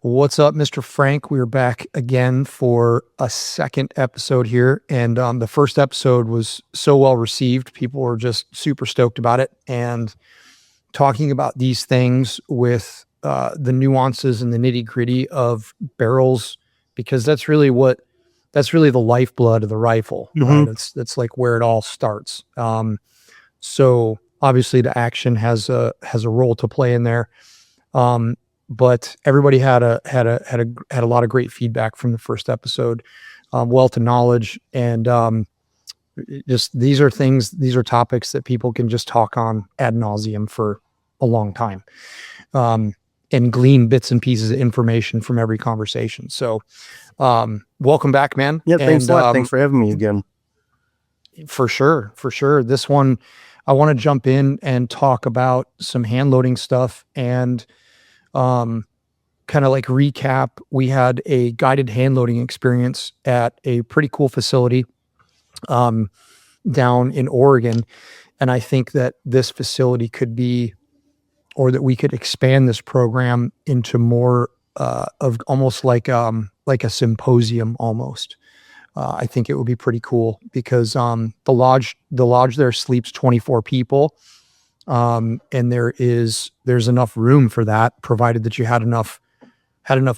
What's up, Mr. Frank? We're back again for a second episode here. And the first episode was so well received. People were just super stoked about it. And talking about these things with the nuances and the nitty gritty of barrels, because that's really the lifeblood of the rifle, right? Mm-hmm. That's like where it all starts. So obviously the action has a role to play in there. Um, but everybody had a lot of great feedback from the first episode, wealth of knowledge, and just these are topics that people can just talk on ad nauseum for a long time, um, and glean bits and pieces of information from every conversation. So, welcome back, man. Yeah, thanks And a lot. Thanks for having me again. for sure, for sure, this one I want to jump in and talk about some hand loading stuff and um kind of like recap. We had a guided hand loading experience at a pretty cool facility um, down in Oregon. And I think that this facility could be, or that we could expand this program into more of almost like a symposium almost. I think it would be pretty cool because the lodge there sleeps 24 people. And there's enough room for that, provided that you had enough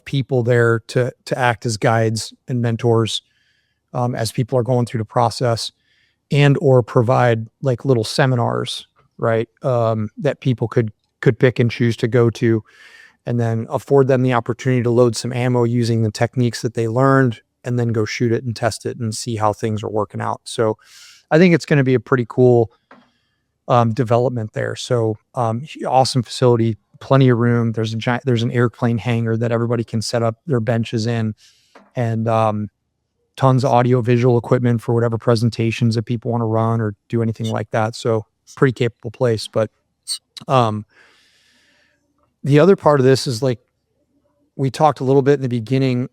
people there to act as guides and mentors, as people are going through the process, and or provide like little seminars, right? That people could pick and choose to go to, and then afford them the opportunity to load some ammo using the techniques that they learned, and then go shoot it and test it and see how things are working out. So I think it's going to be a pretty cool development there. So awesome facility, plenty of room. There's an airplane hangar that everybody can set up their benches in, and tons of audio visual equipment for whatever presentations that people want to run or do anything like that. So pretty capable place. But um, the other part of this is like we talked a little bit in the beginning,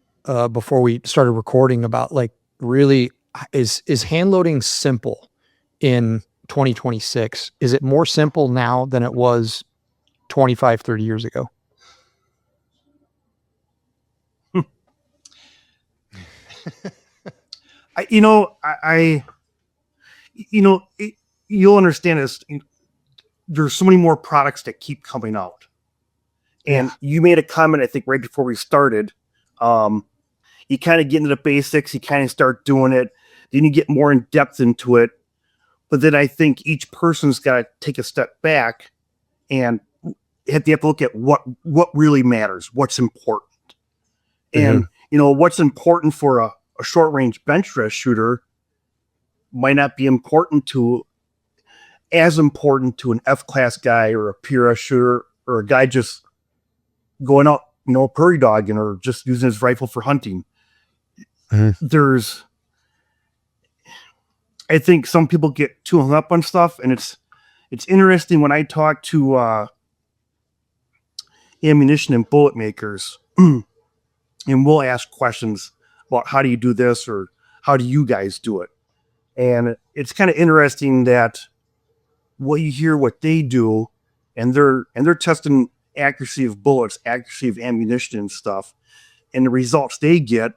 before we started recording, about like really is hand loading simple in 2026? Is it more simple now than it was 25, 30 years ago? You'll understand this. There's so many more products that keep coming out. And you made a comment, I think, right before we started. You kind of get into the basics, you kind of start doing it, then you get more in depth into it. But then I think each person's got to take a step back and they have to look at what really matters, what's important. And, what's important for a short range bench rest shooter might not be as important to an F-class guy or a PRS shooter or a guy just going out, prairie dogging or just using his rifle for hunting. I think some people get too hung up on stuff, and it's interesting when I talk to ammunition and bullet makers, and we'll ask questions about how do you do this or how do you guys do it. And it's kind of interesting that what you hear what they do, and they're testing accuracy of bullets, accuracy of ammunition and stuff, and the results they get.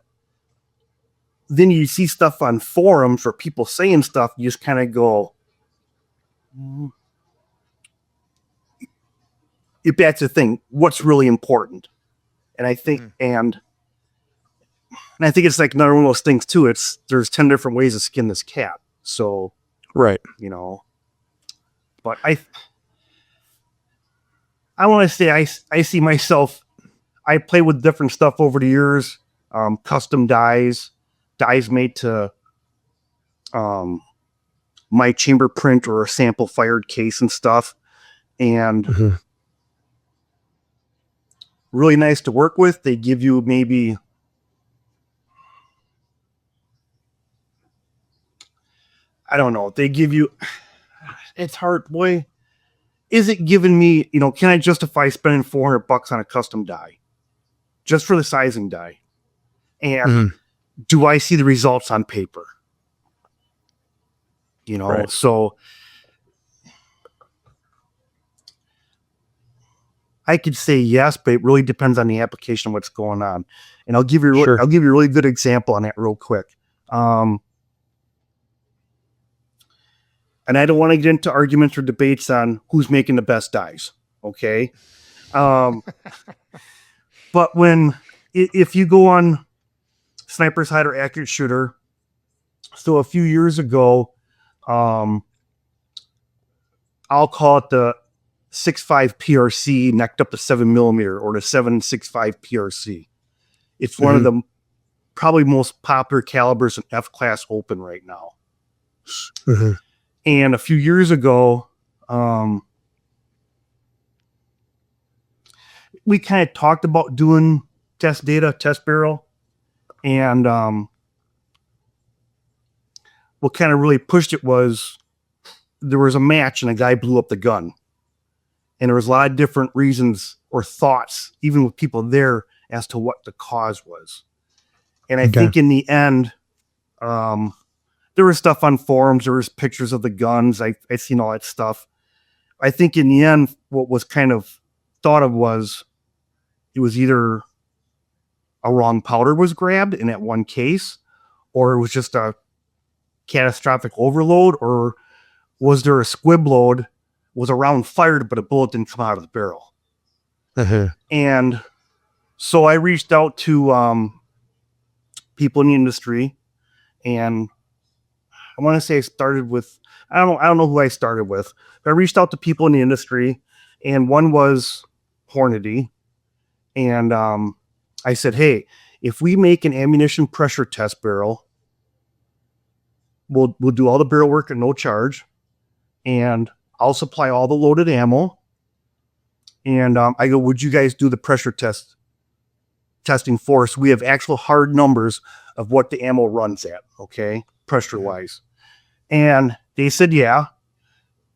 Then you see stuff on forums or people saying stuff, you just kind of go, that's the thing, what's really important. And I think, and I think it's like another one of those things too. There's 10 different ways to skin this cat. So, Right. But I want to say I see myself. I play with different stuff over the years, custom dies made to my chamber print or a sample fired case and stuff, and really nice to work with. They give you maybe, I don't know, it's hard, boy. Is it giving me, can I justify spending $400 on a custom die just for the sizing die? And do I see the results on paper? Right. So I could say yes, but it really depends on the application of what's going on. And I'll give you Sure. a really good example on that real quick. And I don't want to get into arguments or debates on who's making the best dies. Okay. But if you go on Sniper's Hide or Accurate Shooter, so a few years ago, I'll call it the 6.5 PRC necked up to 7mm, or the 7.65 PRC. It's one of the probably most popular calibers in F-class open right now. And a few years ago, we kind of talked about doing test barrel, and what kind of really pushed it was there was a match and a guy blew up the gun. And there was a lot of different reasons or thoughts, even with people there, as to what the cause was. And I think in the end, there was stuff on forums, there was pictures of the guns. I seen all that stuff. I think in the end, what was kind of thought of was it was either a wrong powder was grabbed in that one case, or it was just a catastrophic overload, or was there a squib load, was a round fired, but a bullet didn't come out of the barrel. And so I reached out to people in the industry, and I want to say I started with, I don't know who I started with, but I reached out to people in the industry, and one was Hornady. And I said, hey, if we make an ammunition pressure test barrel, we'll do all the barrel work at no charge, and I'll supply all the loaded ammo. And I go, would you guys do the pressure testing for us? We have actual hard numbers of what the ammo runs at, okay, pressure wise. And they said, yeah.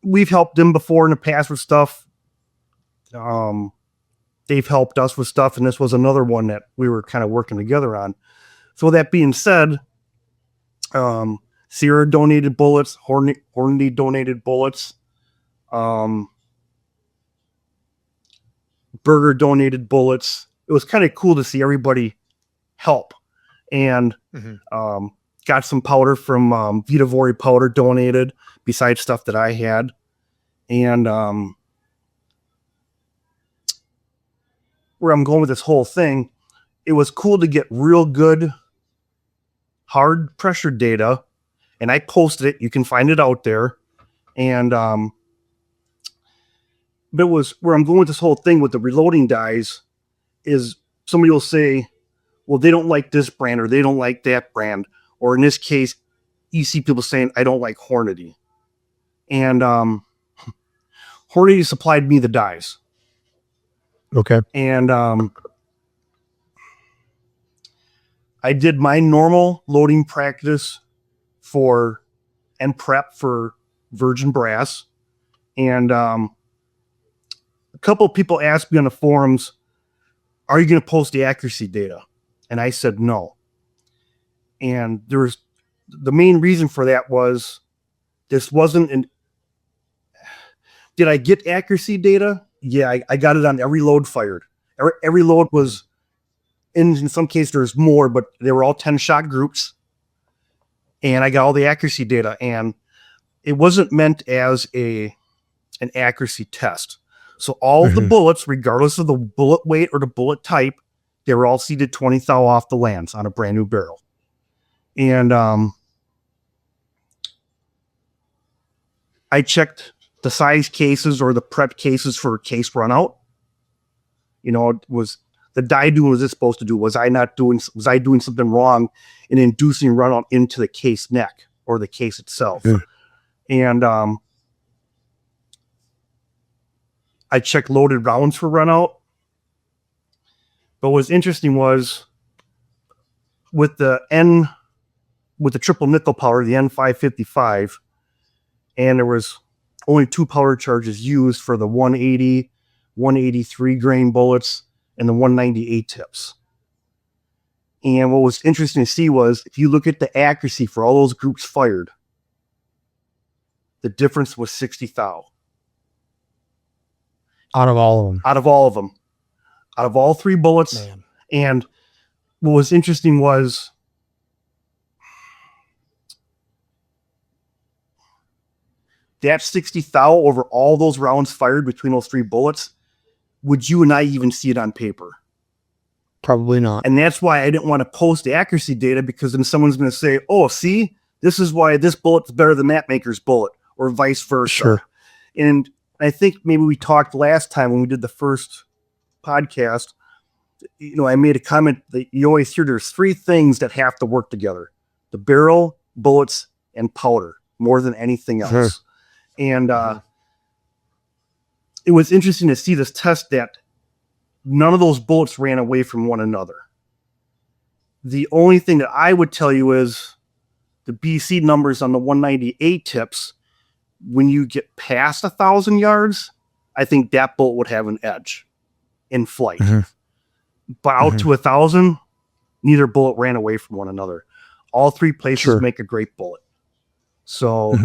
We've helped them before in the past with stuff. They've helped us with stuff, and this was another one that we were kind of working together on. So that being said, Sierra donated bullets, Hornady donated bullets, Burger donated bullets. It was kind of cool to see everybody help. And got some powder from Vitavori powder donated, besides stuff that I had. And where I'm going with this whole thing, it was cool to get real good hard pressure data, and I posted it. You can find it out there. And but it was where I'm going with this whole thing with the reloading dies is somebody will say, well, they don't like this brand or they don't like that brand. Or in this case, you see people saying, I don't like Hornady. And Hornady supplied me the dies. Okay. And I did my normal loading practice for and prep for virgin brass. And a couple of people asked me on the forums, are you going to post the accuracy data? And I said no. And there was the main reason for that was this wasn't an. Did I get accuracy data? Yeah, I got it on every load fired. Every load was, in some cases there's more, but they were all 10-shot groups. And I got all the accuracy data, and it wasn't meant as an accuracy test. So all the bullets, regardless of the bullet weight or the bullet type, they were all seated 20 thou off the lands on a brand new barrel. And I checked the size cases or the prep cases for case run out. You know, was the die doing what was it supposed to do? Was I doing something wrong in inducing run out into the case neck or the case itself? And I checked loaded rounds for run out. But what's interesting was with the triple nickel powder, the N555, and there was only 2 powder charges used for the 180, 183 grain bullets and the 198 tips. And what was interesting to see was if you look at the accuracy for all those groups fired, the difference was 60 thou. Out of all of them. Out of all of them. Out of all 3 bullets. Man. And what was interesting was that 60 thou over all those rounds fired between those 3 bullets, would you and I even see it on paper? Probably not. And that's why I didn't want to post the accuracy data, because then someone's going to say, oh, see, this is why this bullet's better than that maker's bullet, or vice versa. Sure. And I think maybe we talked last time when we did the first podcast, I made a comment that you always hear there's 3 things that have to work together: the barrel, bullets, and powder, more than anything else. Sure. And it was interesting to see this test that none of those bullets ran away from one another. The only thing that I would tell you is the BC numbers on the 198 tips, when you get past 1,000 yards, I think that bullet would have an edge in flight. But out to 1,000, neither bullet ran away from one another. All 3 places make a great bullet. So,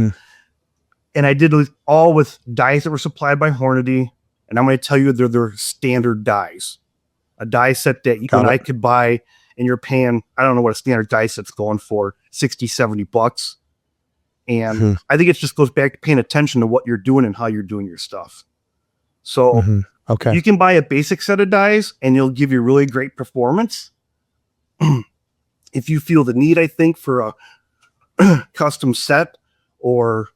and I did all with dies that were supplied by Hornady. And I'm going to tell you, they're their standard dies. A die set that you and I could buy, and you're paying, I don't know what a standard die set's going for, $60, $70. And I think it just goes back to paying attention to what you're doing and how you're doing your stuff. So you can buy a basic set of dies, and it'll give you really great performance. If you feel the need, I think, for a custom set or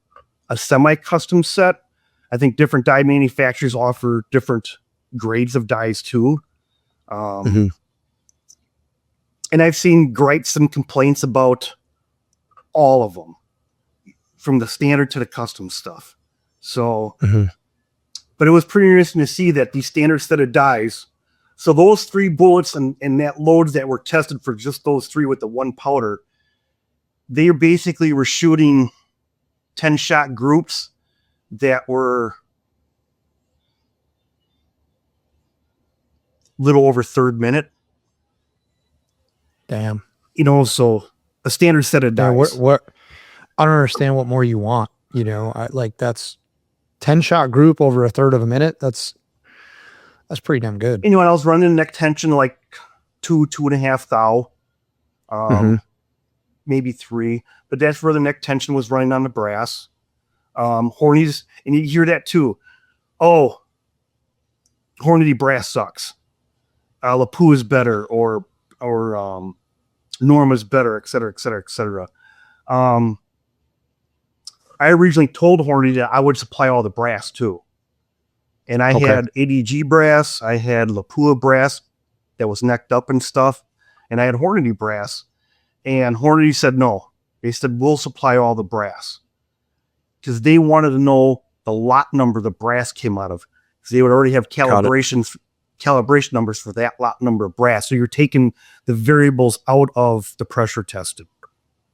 a semi-custom set, I think different die manufacturers offer different grades of dies too. And I've seen gripes and complaints about all of them, from the standard to the custom stuff. So, but it was pretty interesting to see that these standard set of dies, so those 3 bullets and that loads that were tested for just those 3 with the 1 powder, they basically were shooting 10-shot groups that were little over 3rd minute. Damn. So a standard set of dies. What I don't understand what more you want. That's 10-shot group over 1/3 of a minute. That's pretty damn good. And I was running neck tension like 2.5 thou, maybe 3, but that's where the neck tension was running on the brass. Horny's, and you hear that too. Oh, Hornady brass sucks. Lapua is better, or Norma's better, et cetera, et cetera, et cetera. I originally told Hornady that I would supply all the brass too. And I had ADG brass, I had Lapua brass that was necked up and stuff, and I had Hornady brass. And Hornady said no. They said, we'll supply all the brass. Because they wanted to know the lot number the brass came out of. Because they would already have calibration numbers for that lot number of brass. So you're taking the variables out of the pressure tested.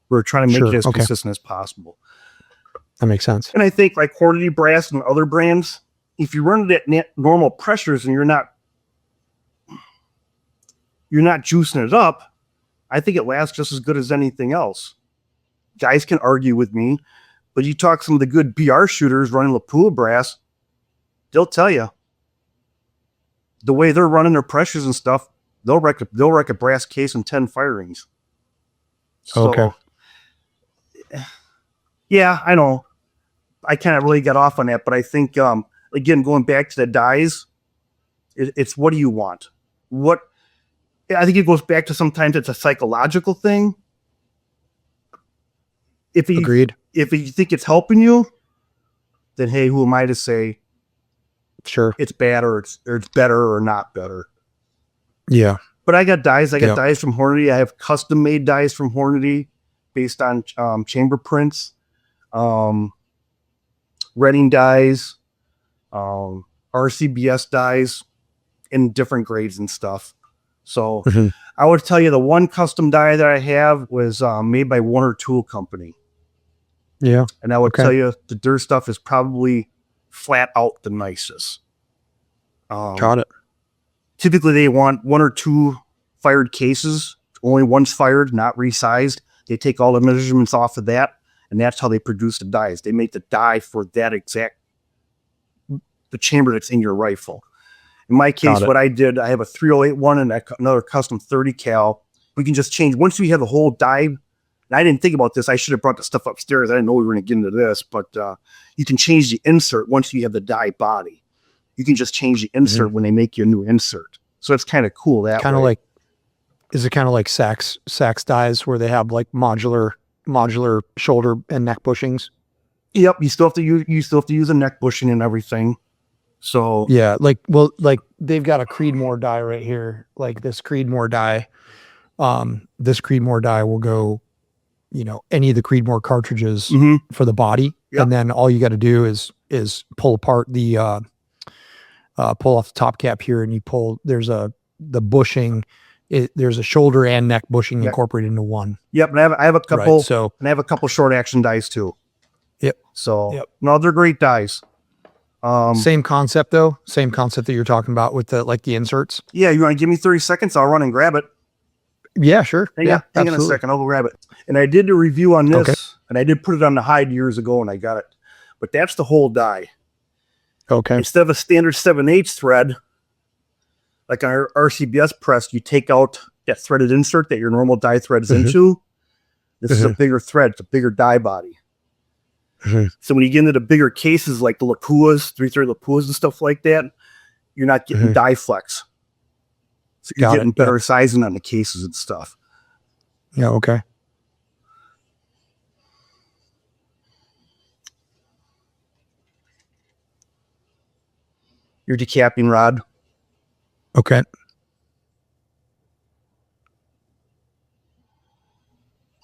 We're trying to make it as consistent as possible. That makes sense. And I think like Hornady brass and other brands, if you run it at normal pressures and you're not juicing it up, I think it lasts just as good as anything else. Guys can argue with me, but you talk some of the good BR shooters running Lapua brass, they'll tell you the way they're running their pressures and stuff, they'll wreck a brass case in 10 firings. So, yeah, I know. I kind of really got off on that, but I think, again, going back to the dies, it's what do you want? I think it goes back to sometimes it's a psychological thing. Agreed. If you think it's helping you, then hey, who am I to say it's bad or it's better or not better? Yeah. But I got dies. I got dies from Hornady. I have custom made dies from Hornady based on chamber prints, Redding dies, RCBS dies in different grades and stuff. So I would tell you the one custom die that I have was made by Warner Tool Company. Yeah. And I would tell you the dirt stuff is probably flat out the nicest. Got it. Typically they want 1 or 2 fired cases, only once fired, not resized. They take all the measurements off of that, and that's how they produce the dies. They make the die for that exact the chamber that's in your rifle. In my case, what I did, I have a 308 one and another custom 30 cal. We can just change once we have the whole die. And I didn't think about this. I should have brought the stuff upstairs. I didn't know we were going to get into this, but you can change the insert once you have the die body. You can just change the insert when they make you a new insert. So it's kind of cool that kind of like, is it kind of like Saks dies where they have like modular shoulder and neck bushings? Yep, you still have to use a neck bushing and everything. So yeah, like they've got a Creedmoor die right here. Like this Creedmoor die. This Creedmoor die will go, any of the Creedmoor cartridges for the body, and then all you got to do is pull apart the pull off the top cap here, and you pull. There's the bushing. There's a shoulder and neck bushing incorporated into one. Yep, and I have a couple. Right, so and I have a couple short action dies too. Yep. So no, they're great dies. Same concept though. Same concept that you're talking about with the inserts. Yeah, you want to give me 30 seconds? I'll run and grab it. Yeah, sure. Hang on a second. I'll go grab it. And I did a review on this, and I did put it on the hide years ago, and I got it. But that's the whole die. Okay. Instead of a standard 7/8 thread, like on our RCBS press, you take out that threaded insert that your normal die thread is into. This is a bigger thread. It's a bigger die body. So when you get into the bigger cases like the Lapuas, 3/3 Lapuas and stuff like that, you're not getting die flex. So you're getting better sizing on the cases and stuff. Yeah, okay. Your decapping rod. Okay.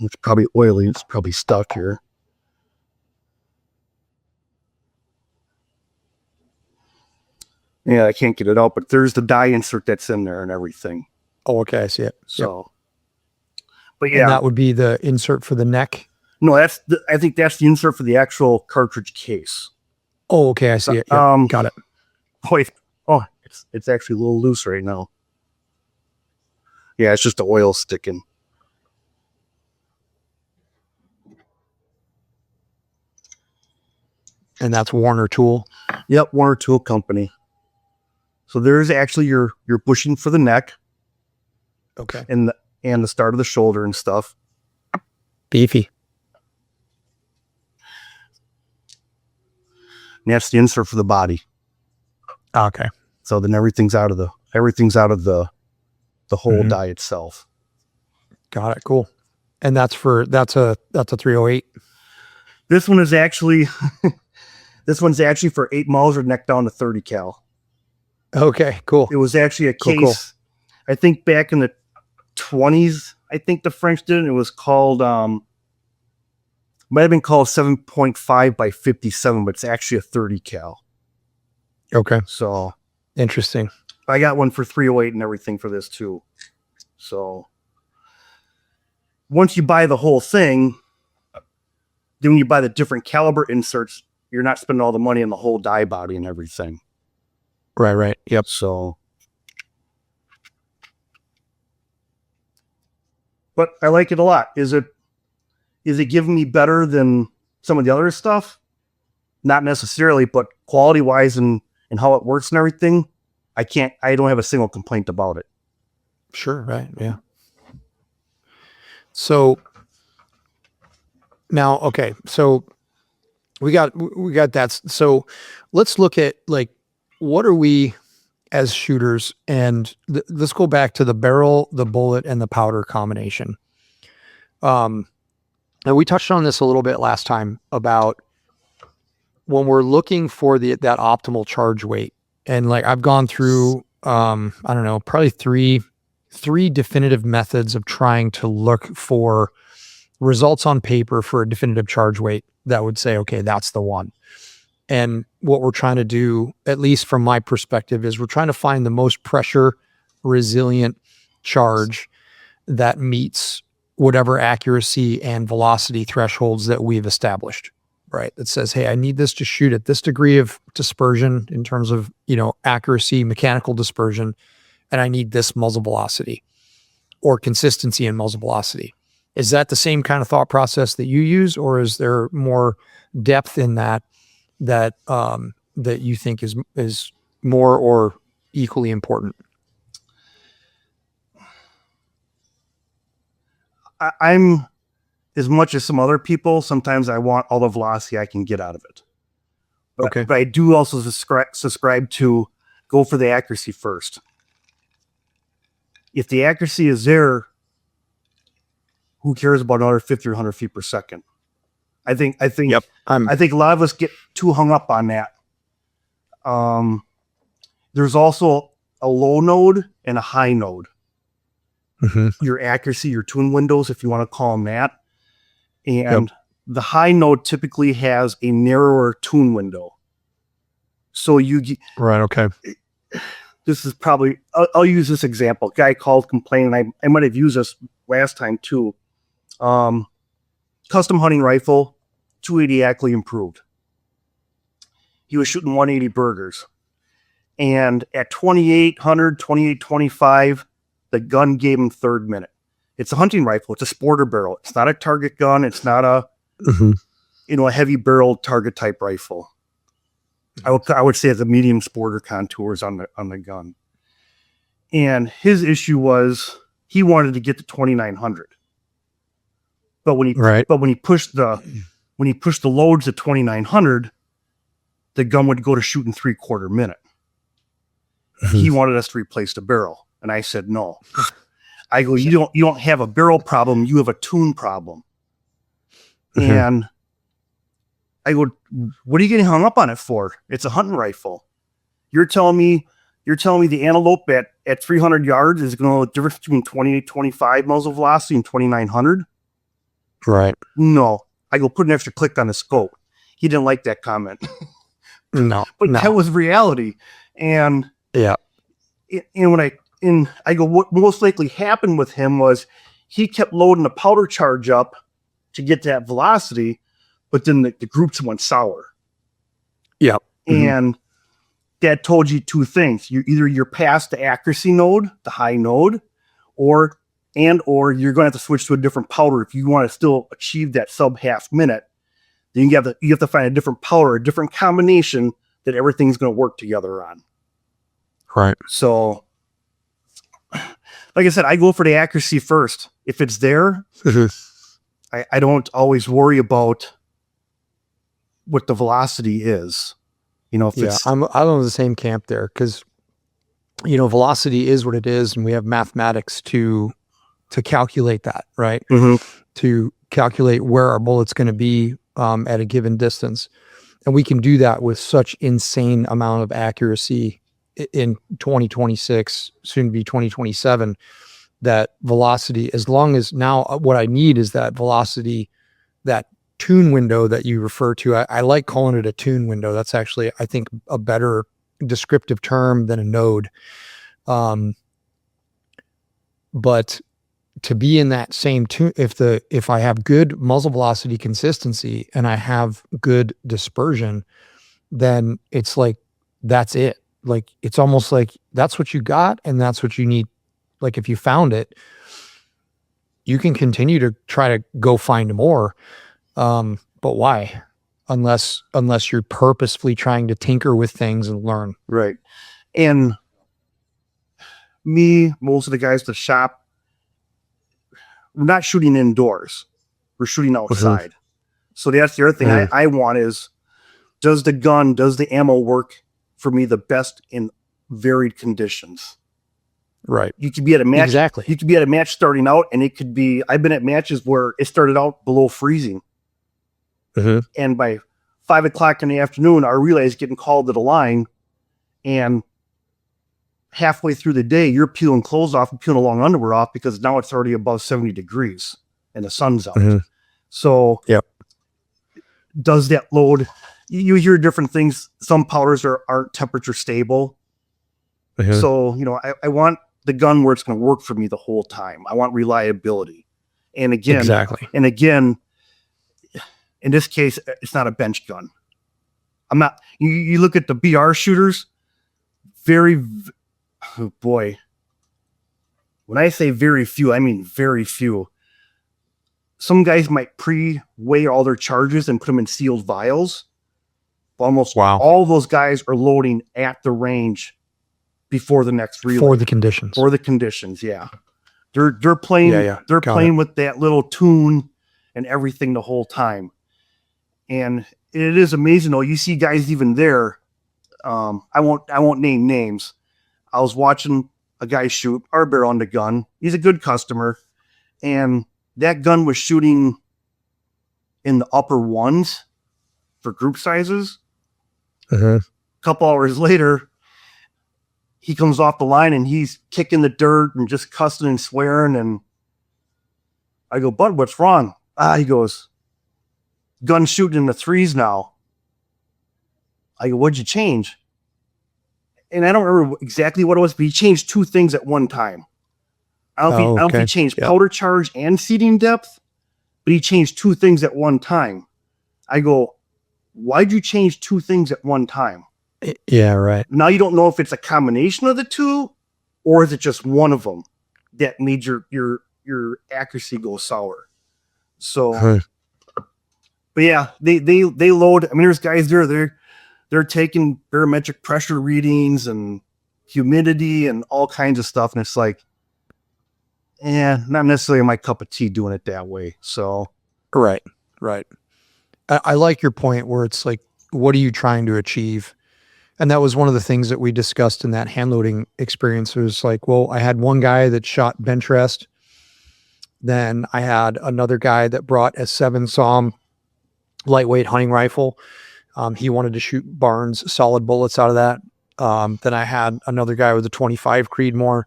It's probably oily. It's probably stuck here. Yeah, I can't get it out, but there's the die insert that's in there and everything. Oh, okay, I see it. So, but yeah, and that would be the insert for the neck. No, I think that's the insert for the actual cartridge case. Oh, okay, I see it. Yep, got it. Wait, it's actually a little loose right now. Yeah, it's just the oil sticking. And that's Warner Tool. Yep, Warner Tool Company. So there's actually your bushing for the neck. Okay. And the start of the shoulder and stuff. Beefy. And that's the insert for the body. Okay. So then everything's out of the whole die itself. Got it. Cool. And that's a 308. This one is actually one's actually for 8 Mauser neck down to 30 cal. Okay, cool. It was actually a case. Cool. I think back in the 20s, I think the French did it. It was called might have been called 7.5 by 57, but it's actually a 30 cal. Okay. So interesting. I got one for 308 and everything for this too. So once you buy the whole thing, then when you buy the different caliber inserts, you're not spending all the money on the whole die body and everything. Right. Yep. So, but I like it a lot. Is it giving me better than some of the other stuff? Not necessarily, but quality wise and how it works and everything, I don't have a single complaint about it. Sure. Right. Yeah. So now, okay. So we got that. So let's look at like, what are we as shooters, and let's go back to the barrel, the bullet, and the powder combination. And we touched on this a little bit last time about when we're looking for that optimal charge weight. And like I've gone through, I don't know, probably three definitive methods of trying to look for results on paper for a definitive charge weight that would say, okay, that's the one. And what we're trying to do, at least from my perspective, is we're trying to find the most pressure resilient charge that meets whatever accuracy and velocity thresholds that we've established, right? That says, hey, I need this to shoot at this degree of dispersion in terms of, accuracy, mechanical dispersion, and I need this muzzle velocity or consistency in muzzle velocity. Is that the same kind of thought process that you use, or is there more depth in that that you think is more or equally important? I'm as much as some other people. Sometimes I want all the velocity I can get out of it. Okay. But I do also subscribe to go for the accuracy first. If the accuracy is there, who cares about another 50 or 100 feet per second? I think Yep. I think a lot of us get too hung up on that. There's also a low node and a high node. Your accuracy, your tune windows, if you want to call them that. And the high node typically has a narrower tune window. So Right. Okay. this is probably, I'll use this example. Guy called complaining. I might have used this last time too. Custom hunting rifle, 280 Ackley improved. He was shooting 180 burgers. And at 2800, 2825, the gun gave him third minute. It's a hunting rifle. It's a sporter barrel. It's not a target gun. It's not a, a heavy barrel target type rifle. I would say it's a medium sporter contours on the gun. And his issue was he wanted to get to 2900. But when he pushed the loads to 2900, the gun would go to shoot in 3/4 minute. He wanted us to replace the barrel, and I said no. I go, you don't have a barrel problem, you have a tune problem. And I go, what are you getting hung up on it for? It's a hunting rifle. You're telling me the antelope at 300 yards is going to know the difference between 2825 muzzle velocity and 2900? Right. No. I go, put an extra click on the scope. He didn't like that comment. No. But that was reality. And and I go, what most likely happened with him was he kept loading the powder charge up to get that velocity, but then the groups went sour. Yeah. And that told you two things. You're past the accuracy node, the high node, or you're going to have to switch to a different powder if you want to still achieve that sub half minute. Then you have to find a different powder, a different combination that everything's going to work together on. Right. So, like I said, I go for the accuracy first. If it's there, I don't always worry about what the velocity is. If I'm in the same camp there because, velocity is what it is, and we have mathematics to calculate that, right? To calculate where our bullet's going to be at a given distance, and we can do that with such insane amount of accuracy in 2026, soon to be 2027. That velocity, as long as now what I need is that velocity, that tune window that you refer to. I like calling it a tune window. That's actually, I think, a better descriptive term than a node. But to be in that same tune, if I have good muzzle velocity consistency and I have good dispersion, then it's like, that's it. Like, it's almost like that's what you got and that's what you need. Like, if you found it, you can continue to try to go find more. But why? Unless you're purposefully trying to tinker with things and learn. Right. And most of the guys at the shop, we're not shooting indoors. We're shooting outside. So that's the other thing I want is, does the ammo work for me the best in varied conditions? Right. You could be at a match. Exactly. You could be at a match starting out, and it could be, I've been at matches where it started out below freezing. And by 5 o'clock in the afternoon, our relay is getting called to the line, and halfway through the day, you're peeling clothes off and peeling a long underwear off because now it's already above 70 degrees and the sun's out. So does that load, you hear different things. Some powders aren't temperature stable. So, I want the gun where it's going to work for me the whole time. I want reliability. And again, in this case, it's not a bench gun. I'm not, you look at the BR shooters, oh boy. When I say very few, I mean very few. Some guys might pre-weigh all their charges and put them in sealed vials. Almost Wow. all those guys are loading at the range before the next relay. For the conditions. For the conditions, yeah. They're playing they're Got playing with that little tune and everything the whole time. And it is amazing though. You see guys even there. I won't name names. I was watching a guy shoot our bear on the gun. He's a good customer, and that gun was shooting in the upper ones for group sizes. Uh-huh. A couple hours later, he comes off the line and he's kicking the dirt and just cussing and swearing. And I go, "Bud, what's wrong?" He goes, "Gun shooting in the threes now." I go, "What'd you change?" And I don't remember exactly what it was, but he changed two things at one time. I don't know if he changed powder charge and seating depth, but he changed two things at one time. I go, "Why'd you change two things at one time?" Yeah, right. Now you don't know if it's a combination of the two, or is it just one of them that made your accuracy go sour. So, but yeah, they load. I mean, there's guys there. They're taking barometric pressure readings and humidity and all kinds of stuff, and it's like, not necessarily my cup of tea doing it that way. So, right. I like your point where it's like, what are you trying to achieve? And that was one of the things that we discussed in that hand loading experience. It was like, well, I had one guy that shot bench rest. Then I had another guy that brought a 7 SAUM lightweight hunting rifle. He wanted to shoot Barnes solid bullets out of that. Then I had another guy with a 25 Creedmoor,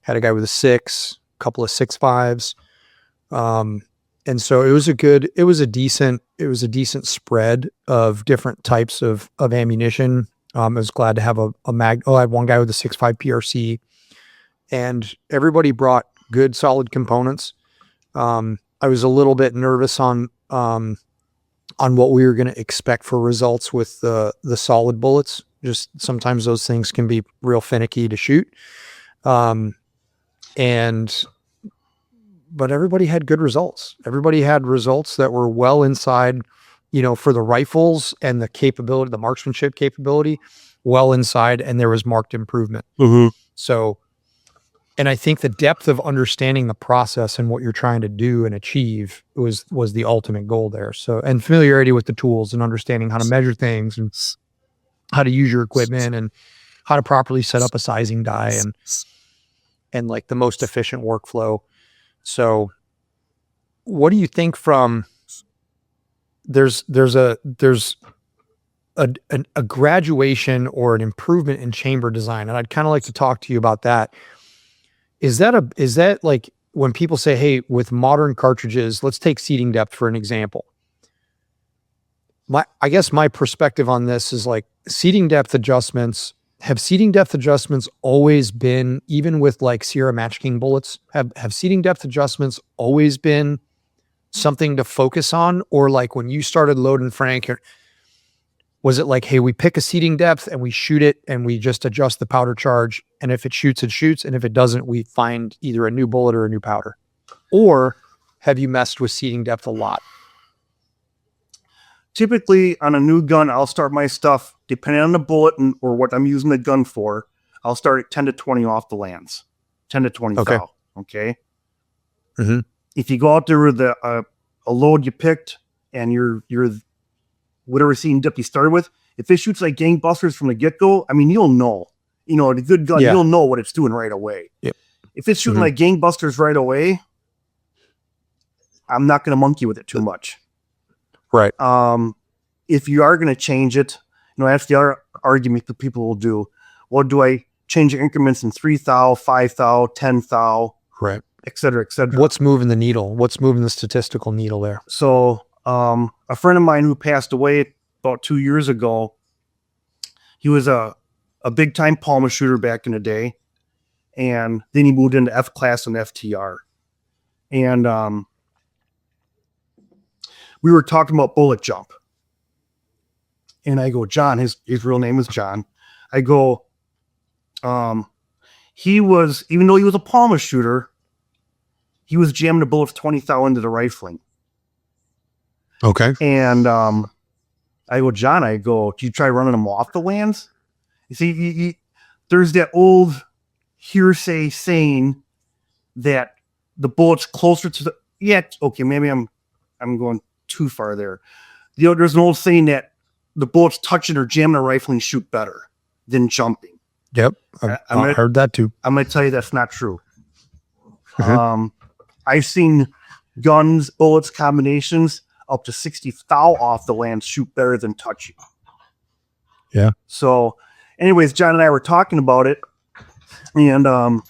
had a guy with a 6, a couple of 6.5s. And so it was a decent spread of different types of ammunition. I was glad to have I had one guy with a 6.5 PRC, and everybody brought good solid components. I was a little bit nervous on what we were going to expect for results with the solid bullets. Just sometimes those things can be real finicky to shoot. But everybody had good results. Everybody had results that were well inside, for the rifles and the capability, the marksmanship capability, well inside, and there was marked improvement. mm-hmm. So, and I think the depth of understanding the process and what you're trying to do and achieve was the ultimate goal there. So, and familiarity with the tools and understanding how to measure things and how to use your equipment and how to properly set up a sizing die and like the most efficient workflow. So what do you think from there's a graduation or an improvement in chamber design? And I'd kind of like to talk to you about that. Is that like when people say, hey, with modern cartridges, let's take seating depth for an example. I guess my perspective on this is like seating depth adjustments. Have seating depth adjustments always been, even with like Sierra Match King bullets, have seating depth adjustments always been something to focus on? Or like when you started loading, Frank, was it like, hey, we pick a seating depth and we shoot it and we just adjust the powder charge, and if it shoots, it shoots, and if it doesn't, we find either a new bullet or a new powder? Or have you messed with seating depth a lot? Typically on a new gun, I'll start my stuff, depending on the bullet or what I'm using the gun for, I'll start at 10 to 20 off the lands. 10 to 20 thou. Okay. Mm-hmm. If you go out there with a load you picked and you're whatever seating depth you started with, if it shoots like gangbusters from the get-go, I mean, you'll know. The good gun, you'll know what it's doing right away. Yep. If it's shooting like gangbusters right away, I'm not going to monkey with it too much. Right. If you are going to change it, that's the other argument that people will do. Well, do I change the increments in 3 thou, 5 thou, 10 thou, right, et cetera, et cetera? What's moving the needle? What's moving the statistical needle there? So, a friend of mine who passed away about 2 years ago, he was a big time Palma shooter back in the day, and then he moved into F class and FTR, and we were talking about bullet jump. And I go, John, his real name is John. I go, he was, even though he was a Palma shooter, he was jamming the bullets 20 thou into the rifling. Okay. And I go, John, I go, do you try running them off the lands? You see, there's that old hearsay saying that the bullet's closer to the, okay, maybe I'm going too far there. There's an old saying that the bullets touching or jamming a rifle and shoot better than jumping. Yep. I've heard that too. I'm going to tell you that's not true. Mm-hmm. I've seen guns, bullets, combinations up to 60 thou off the land shoot better than touching. Yeah. So anyways, John and I were talking about it, and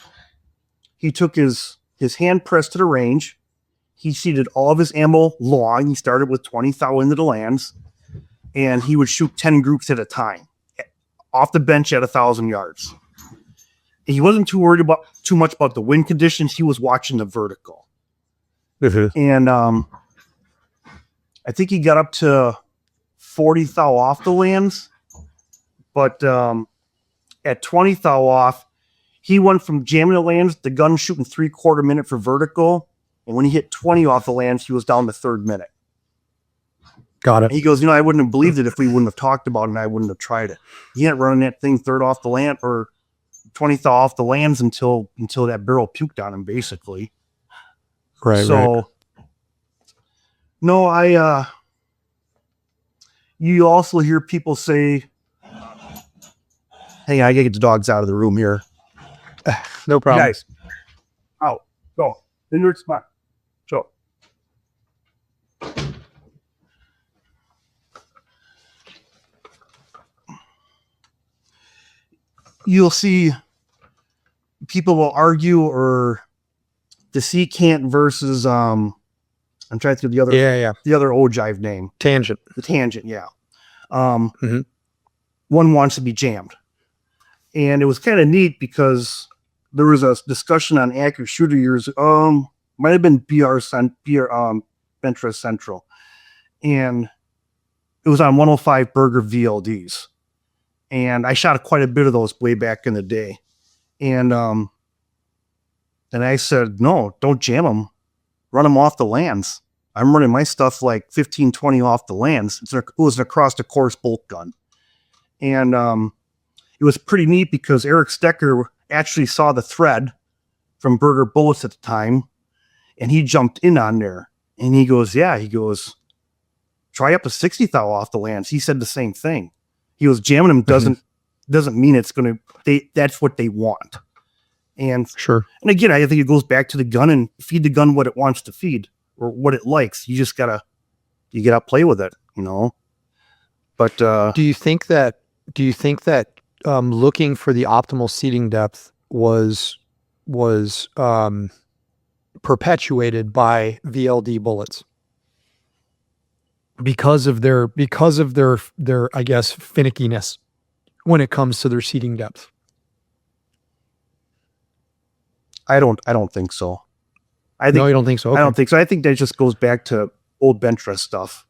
he took his hand press to the range. He seated all of his ammo long. He started with 20 thou into the lands, and he would shoot 10 groups at a time off the bench at 1,000 yards. He wasn't too worried about too much about the wind conditions. He was watching the vertical. Mm-hmm. And I think he got up to 40 thou off the lands, but at 20 thou off, he went from jamming the lands, the gun shooting 3/4 minute for vertical, and when he hit 20 off the lands, he was down to 3rd minute. Got it. And he goes, I wouldn't have believed it if we wouldn't have talked about it, and I wouldn't have tried it. He ain't running that thing 3rd off the land or 20 thou off the lands until that barrel puked on him, basically. Right. So, right. No, you also hear people say, hey, I gotta get the dogs out of the room here. No problem. Guys, out, go, in your spot. So, you'll see people will argue or the secant versus I'm trying to think of the other the other ogive name. Tangent. The tangent, yeah. One wants to be jammed. And it was kind of neat because there was a discussion on accurate shooter years. Might have been Bentra Central. And it was on 105 Burger VLDs. And I shot quite a bit of those way back in the day. And I said, no, don't jam them. Run them off the lands. I'm running my stuff like 15, 20 off the lands. It was an across the course bolt gun. And it was pretty neat because Eric Stecker actually saw the thread from Burger Bullets at the time, and he jumped in on there. And he goes, try up to 60 thou off the lands. He said the same thing. He was jamming them doesn't mean it's going to, that's what they want. And sure. And again, I think it goes back to the gun and feed the gun what it wants to feed or what it likes. You just gotta play with it, But do you think that looking for the optimal seating depth was perpetuated by VLD bullets because of their I guess finickiness when it comes to their seating depth? I don't think so. No, you don't think so? Okay. I don't think so. I think that just goes back to old Bentra stuff.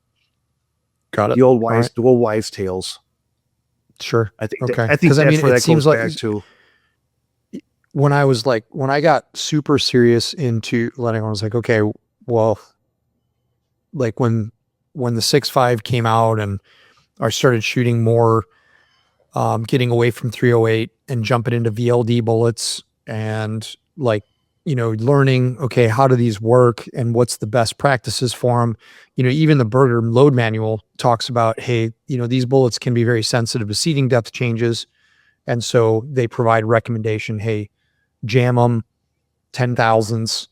Got it. The old wives' tales. Sure. I think. Okay. I think that's where that seems goes like back to. When I got super serious into letting on, I was like, okay, well, like when the 6.5 came out and I started shooting more, getting away from 308 and jumping into VLD bullets and learning, okay, how do these work and what's the best practices for them? Even the Burger load manual talks about, hey, these bullets can be very sensitive to seating depth changes. And so they provide recommendation, hey, jam them 10,000s,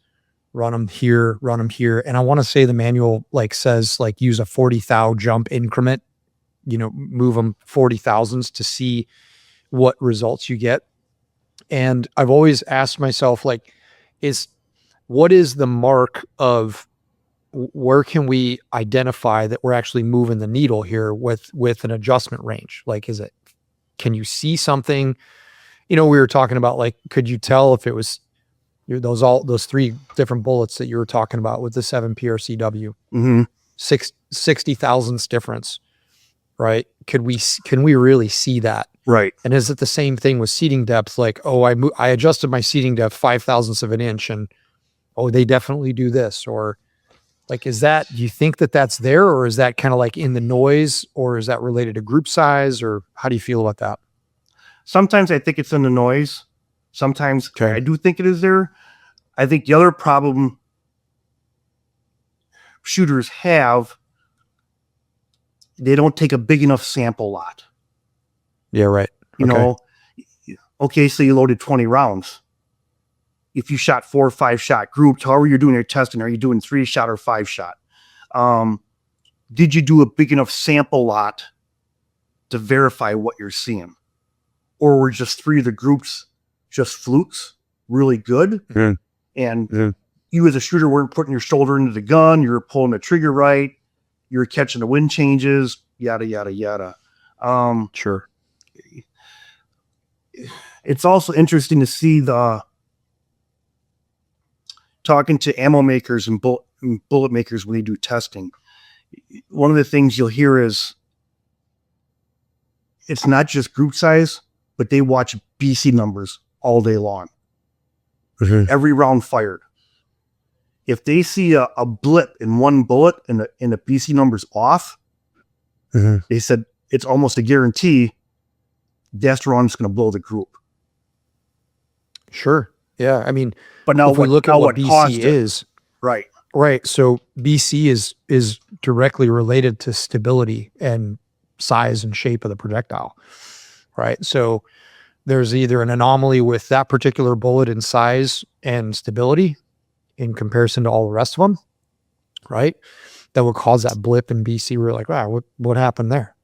run them here. And I want to say the manual says use a 40 thou jump increment, move them 40,000s to see what results you get. And I've always asked myself, what is the mark of where can we identify that we're actually moving the needle here with an adjustment range? Can you see something? We were talking about, could you tell if it was those 3 different bullets that you were talking about with the 7 PRCW, 60 thousandths difference, right? Can we really see that? Right. And is it the same thing with seating depth? I adjusted my seating depth 5 thousandths of an inch and, they definitely do this. Or Like, do you think that that's there, or is that kind of like in the noise, or is that related to group size, or how do you feel about that? Sometimes I think it's in the noise. Sometimes Okay. I do think it is there. I think the other problem shooters have, they don't take a big enough sample lot. Yeah, right. You know, okay, so you loaded 20 rounds. If you shot 4 or 5 shot groups, however you're doing your testing, are you doing 3 shot or 5 shot? Did you do a big enough sample lot to verify what you're seeing? Or were just 3 of the groups just flukes, really good? Mm-hmm. And Mm-hmm. you as a shooter weren't putting your shoulder into the gun, you were pulling the trigger right, you were catching the wind changes, yada, yada, yada. Sure. It's also interesting to see talking to ammo makers and bullet makers when they do testing. One of the things you'll hear is it's not just group size, but they watch BC numbers all day long. Mm-hmm. Every round fired. If they see a blip in one bullet and the BC number's off, Mm-hmm. they said it's almost a guarantee that's round's going to blow the group. Sure. Yeah. I mean, But now if we look at what caused BC it, is, right? right. So BC is directly related to stability and size and shape of the projectile, right? So there's either an anomaly with that particular bullet in size and stability in comparison to all the rest of them, right? That would cause that blip in BC. We're like, wow, what happened there?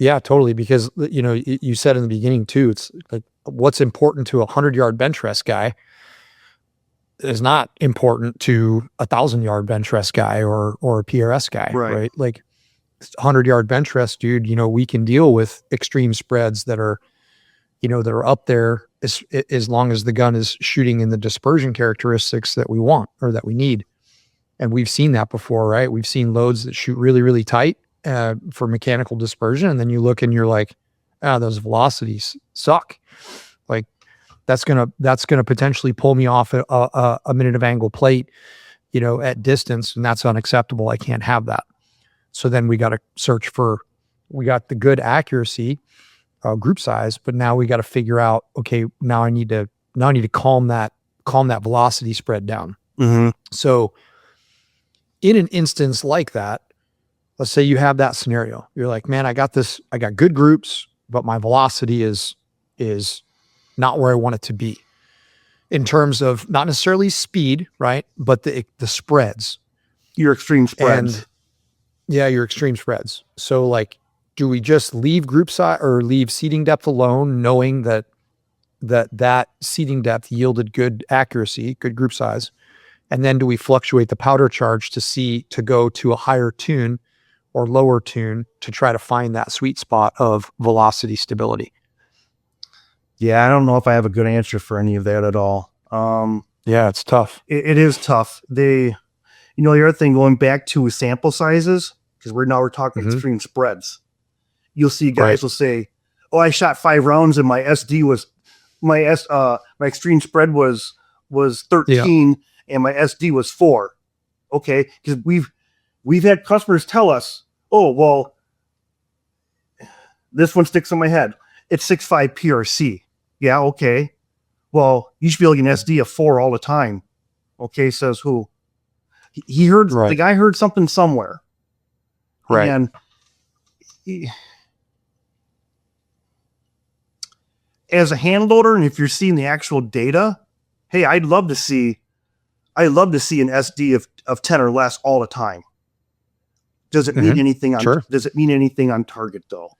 Yeah, totally. Because, you know, you said in the beginning too, it's like what's important to 100-yard bench rest guy is not important to 1,000-yard bench rest guy or a PRS guy, right? Like 100-yard bench rest, dude, you know, we can deal with extreme spreads that are, you know, that are up there as long as the gun is shooting in the dispersion characteristics that we want or that we need. And we've seen that before, right? We've seen loads that shoot really, really tight for mechanical dispersion. And then you look and you're like, those velocities suck. Like that's going to potentially pull me off a minute of angle plate, you know, at distance. And that's unacceptable. I can't have that. So then we got to search we got the good accuracy, group size, but now we got to figure out, okay, now I need to calm that velocity spread down. Mm-hmm. So in an instance like that, let's say you have that scenario. You're like, man, I got good groups, but my velocity is not where I want it to be in terms of not necessarily speed, right? But the spreads. Your extreme spreads. And yeah, your extreme spreads. So like, do we just leave group size or leave seating depth alone, knowing that seating depth yielded good accuracy, good group size? And then do we fluctuate the powder charge to go to a higher tune or lower tune to try to find that sweet spot of velocity stability? Yeah, I don't know if I have a good answer for any of that at all. Yeah, it's tough. It is tough. The other thing, going back to sample sizes, because we're talking extreme spreads. You'll see guys will say, "Oh, I shot 5 rounds and my SD was my extreme spread was 13 and my SD was 4." Okay, because we've had customers tell us, "Oh, well, this one sticks in my head. It's 6.5 PRC." Yeah, okay. Well, you should be able to get an SD of 4 all the time. Okay, says who? He heard the guy heard something somewhere. Right. And as a hand loader, and if you're seeing the actual data, hey, I'd love to see an SD of 10 or less all the time. Does it mean anything on Does it mean anything on target though?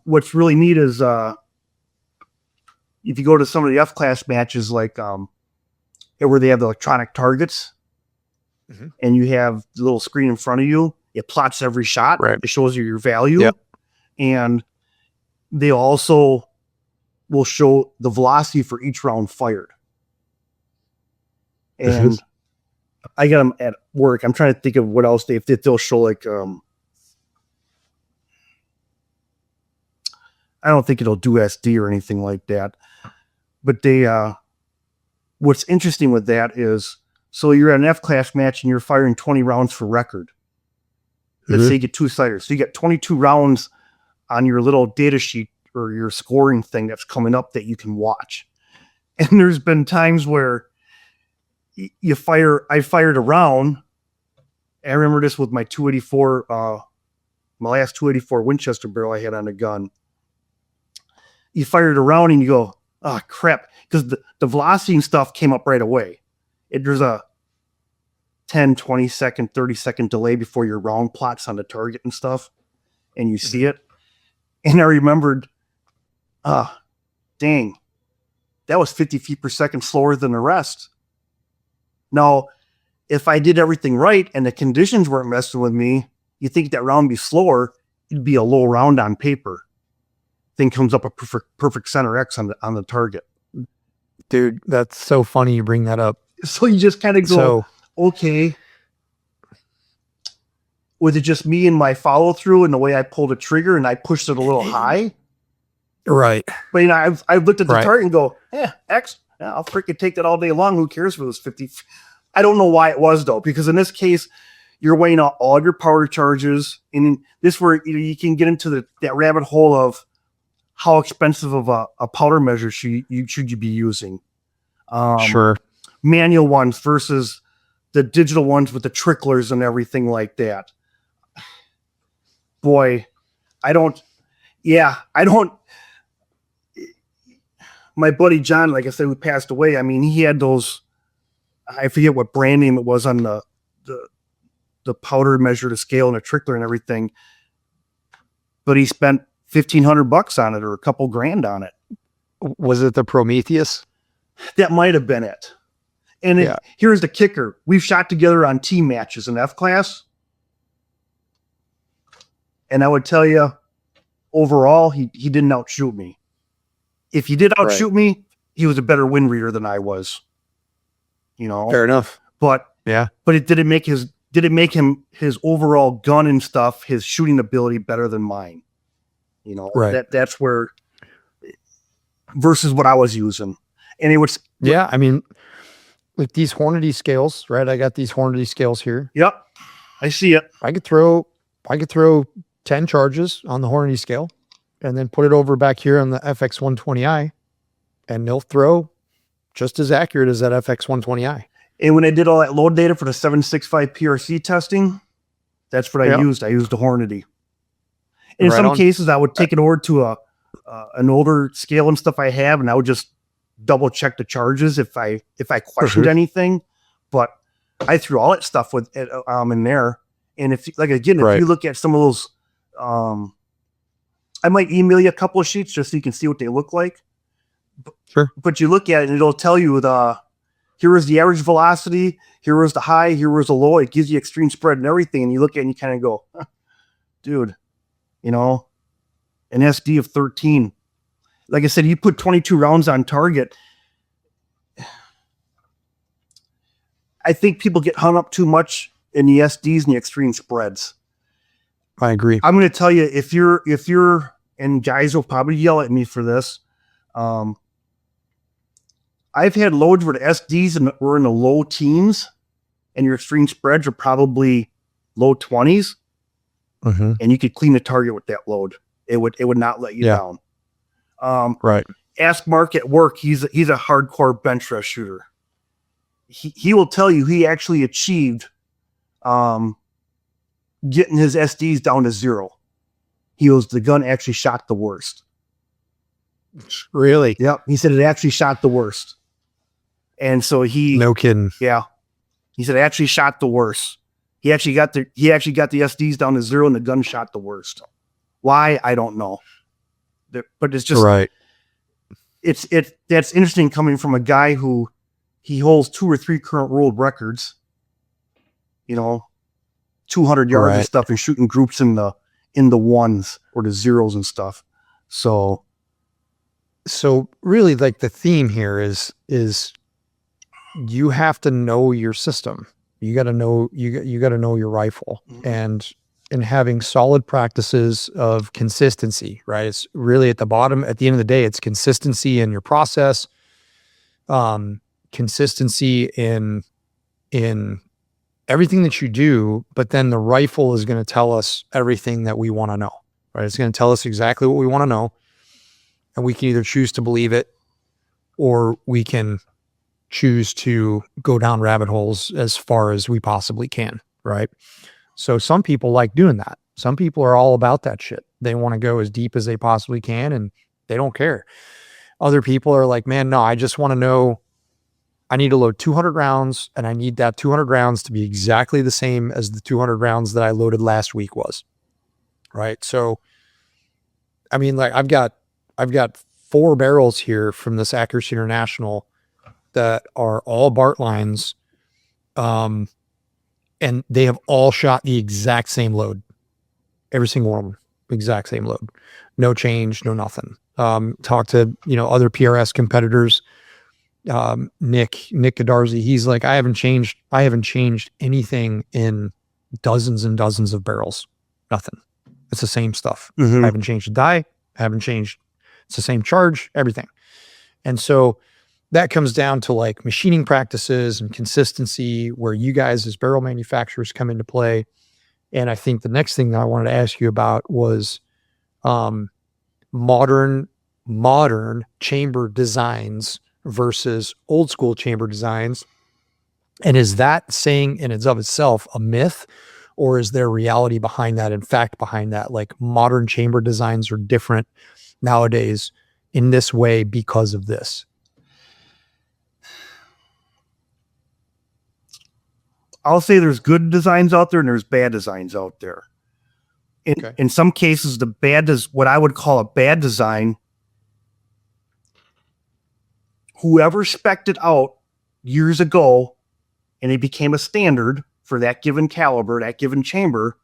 What's really neat is if you go to some of the F-class matches, like where they have the electronic targets, and you have the little screen in front of you, it plots every shot. Right. It shows you your value, and they also will show the velocity for each round fired. And I got them at work. I'm trying to think of what else they'll show, like I don't think it'll do SD or anything like that. But what's interesting with that is So you're at an F-class match and you're firing 20 rounds for record. Let's say you get 2 sighters. So you get 22 rounds on your little data sheet or your scoring thing that's coming up that you can watch. And there's been times where I fired a round. I remember this with my 284, my last 284 Winchester barrel I had on a gun. You fired a round and you go, oh crap, because the velocity and stuff came up right away. There's a 10, 20 second, 30 second delay before your round plots on the target and stuff, and you see it. And I remembered, dang, that was 50 feet per second slower than the rest. Now, if I did everything right and the conditions weren't messing with me, you think that round would be slower, it'd be a low round on paper. Thing comes up a perfect center X on the target. Dude, that's so funny you bring that up. So you just kind of go, okay, was it just me and my follow through and the way I pulled a trigger and I pushed it a little high? Right. But I've looked at the target and go, X, yeah, I'll freaking take that all day long. Who cares for those 50? I don't know why it was though, because in this case, you're weighing out all your powder charges. And this where you can get into that rabbit hole of how expensive of a powder measure should you be using. Sure. Manual ones versus the digital ones with the tricklers and everything like that. Boy, my buddy John, like I said, who passed away, I mean, he had those, I forget what brand name it was on the powder measure, the scale and the trickler and everything, but he spent $1,500 on it or a couple grand on it. Was it the Prometheus? That might have been it. And here's the kicker. We've shot together on team matches in F-class. And I would tell you, overall, he didn't outshoot me. If he did outshoot me, he was a better wind reader than I was. You know? Fair enough. But it didn't make him his overall gun and stuff, his shooting ability better than mine. You know, that's where versus what I was using. And it was I mean, with these Hornady scales, right? I got these Hornady scales here. Yep. I see it. I could throw 10 charges on the Hornady scale and then put it over back here on the FX120i, and they'll throw just as accurate as that FX120i. And when I did all that load data for the 765 PRC testing, that's what I used. I used the Hornady. And in some cases, I would take it over to an older scale and stuff I have, and I would just double check the charges if I questioned anything. But I threw all that stuff with in there. And if you look at some of those, I might email you a couple of sheets just so you can see what they look like. Sure. But you look at it and it'll tell you here was the average velocity, here was the high, here was the low. It gives you extreme spread and everything. And you look at it and you kind of go, dude, you know, an SD of 13. Like I said, you put 22 rounds on target. I think people get hung up too much in the SDs and the extreme spreads. I agree. I'm going to tell you, if you're, and guys will probably yell at me for this. I've had loads where the SDs were in the low teens and your extreme spreads are probably low 20s. Mm-hmm. And you could clean the target with that load. It would not let you down. Right. Ask Mark at work. He's a hardcore bench rest shooter. He will tell you he actually achieved getting his SDs down to 0. The gun actually shot the worst. Really? Yep. He said it actually shot the worst. And so no kidding. Yeah. He said it actually shot the worst. He actually got the SDs down to 0 and the gun shot the worst. Why? I don't know. But it's just right. That's interesting coming from a guy who he holds 2 or 3 current world records. You know, 200 yards and stuff, and shooting groups in the ones or the zeros and stuff. So really, like, the theme here is you have to know your system. You got to know you got to know your rifle, and having solid practices of consistency, right? It's really at the end of the day, it's consistency in your process, consistency in in everything that you do, but then the rifle is going to tell us everything that we want to know, right? It's going to tell us exactly what we want to know. And we can either choose to believe it or we can choose to go down rabbit holes as far as we possibly can, right? So some people like doing that. Some people are all about that shit. They want to go as deep as they possibly can and they don't care. Other people are like, man, no, I just want to know, I need to load 200 rounds and I need that 200 rounds to be exactly the same as the 200 rounds that I loaded last week was. Right. So, I mean, like I've got 4 barrels here from this Accuracy International that are all Bartlines. And they have all shot the exact same load. Every single one of them, exact same load. No change, no nothing. Talk to, other PRS competitors. Nick Godarzi, he's like, I haven't changed anything in dozens and dozens of barrels. Nothing. It's the same stuff. Mm-hmm. I haven't changed the die. I haven't changed. It's the same charge, everything. And so that comes down to like machining practices and consistency where you guys as barrel manufacturers come into play. And I think the next thing that I wanted to ask you about was modern chamber designs versus old school chamber designs. And is that saying in and of itself a myth, or is there reality behind that and fact behind that? Like modern chamber designs are different nowadays in this way because of this? I'll say there's good designs out there and there's bad designs out there. In some cases, what I would call a bad design, whoever spec'd it out years ago and it became a standard for that given caliber, that given chamber,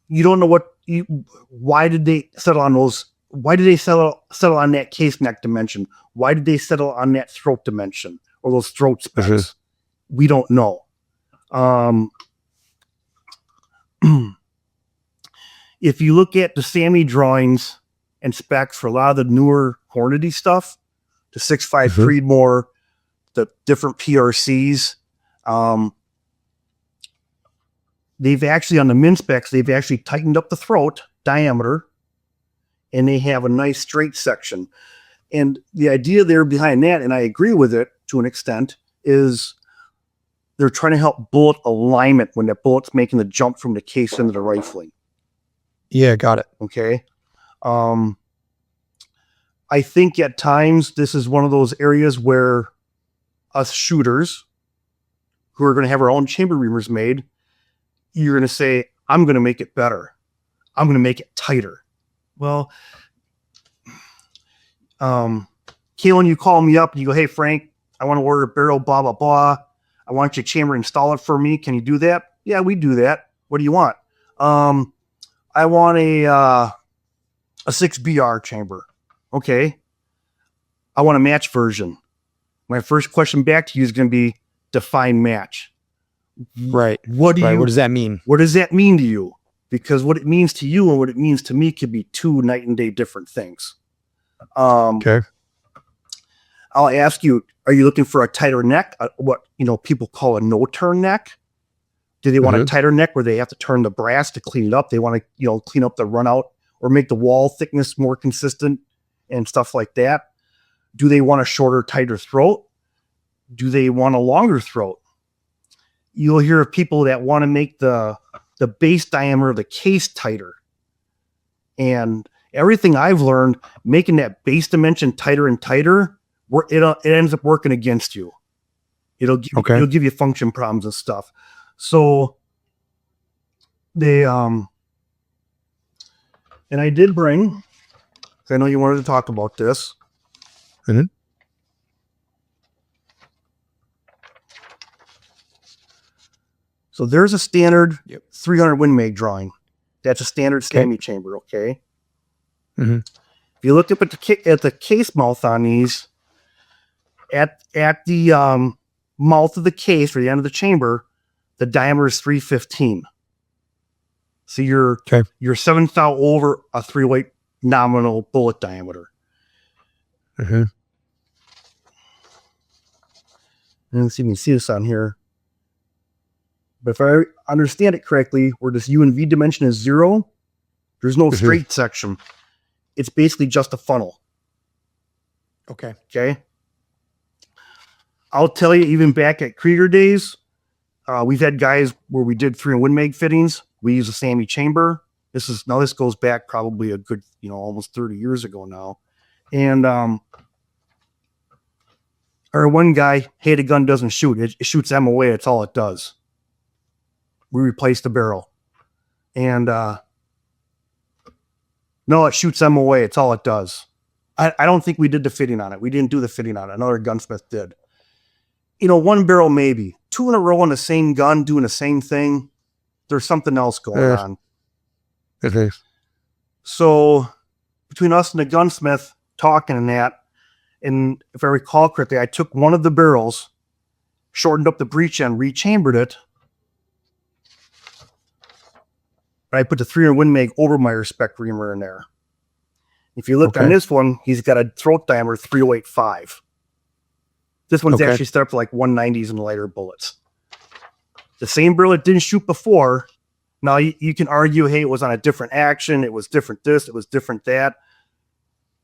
you don't know why did they settle on those? Why did they settle on that case neck dimension? Why did they settle on that throat dimension or those throat specs? Mm-hmm. We don't know. If you look at the SAMI drawings and specs for a lot of the newer Hornady stuff, the 6.5 mm-hmm. Freebore, the different PRCs, they've actually, on the min specs, they've actually tightened up the throat diameter and they have a nice straight section. And the idea there behind that, and I agree with it to an extent, is they're trying to help bullet alignment when that bullet's making the jump from the case into the rifling. Yeah, got it. Okay. I think at times this is one of those areas where us shooters who are going to have our own chamber reamers made, you're going to say, I'm going to make it better. I'm going to make it tighter. Well, Caylen, you call me up and you go, hey, Frank, I want to order a barrel, blah, blah, blah. I want your chamber install it for me. Can you do that? Yeah, we do that. What do you want? I want a 6BR chamber. Okay. I want a match version. My first question back to you is going to be define match. Right. What does that mean? What does that mean to you? Because what it means to you and what it means to me could be two night and day different things. Okay. I'll ask you, are you looking for a tighter neck? What, people call a no-turn neck? Do they want a tighter neck where they have to turn the brass to clean it up? They want to, clean up the run out or make the wall thickness more consistent and stuff like that. Do they want a shorter, tighter throat? Do they want a longer throat? You'll hear of people that want to make the base diameter of the case tighter. And everything I've learned, making that base dimension tighter and tighter, it ends up working against you. It'll give you function problems and stuff. So they and I did bring, because I know you wanted to talk about this. Mm-hmm. So there's a standard 300 Win Mag drawing. That's a standard SAMI chamber, okay? Mm-hmm. If you look up at the case mouth on these, at the mouth of the case or the end of the chamber, the diameter is 315. So you're 7th thou over a 3-weight nominal bullet diameter. Mm-hmm. And let's see if you can see this on here. But if I understand it correctly, where this U and V dimension is 0, there's no straight section. It's basically just a funnel. Okay. Okay. I'll tell you, even back at Krieger days, we've had guys where we did 3 and Win Mag fittings. We use a SAMI chamber. This goes back probably a good, almost 30 years ago now. And our one guy, hey, the gun doesn't shoot. It shoots MOA. That's all it does. We replaced the barrel. And no, it shoots MOA. It's all it does. I don't think we did the fitting on it. We didn't do the fitting on it. Another gunsmith did. One barrel maybe. 2 in a row on the same gun doing the same thing. There's something else going on. It is. So between us and the gunsmith talking and that, and if I recall correctly, I took one of the barrels, shortened up the breech end, rechambered it. And I put the 300 Win Mag over my respect reamer in there. If you look on this one, he's got a throat diameter 3085. This one's actually set up for like 190s and lighter bullets. The same barrel it didn't shoot before. Now you can argue, hey, it was on a different action. It was different this. It was different that.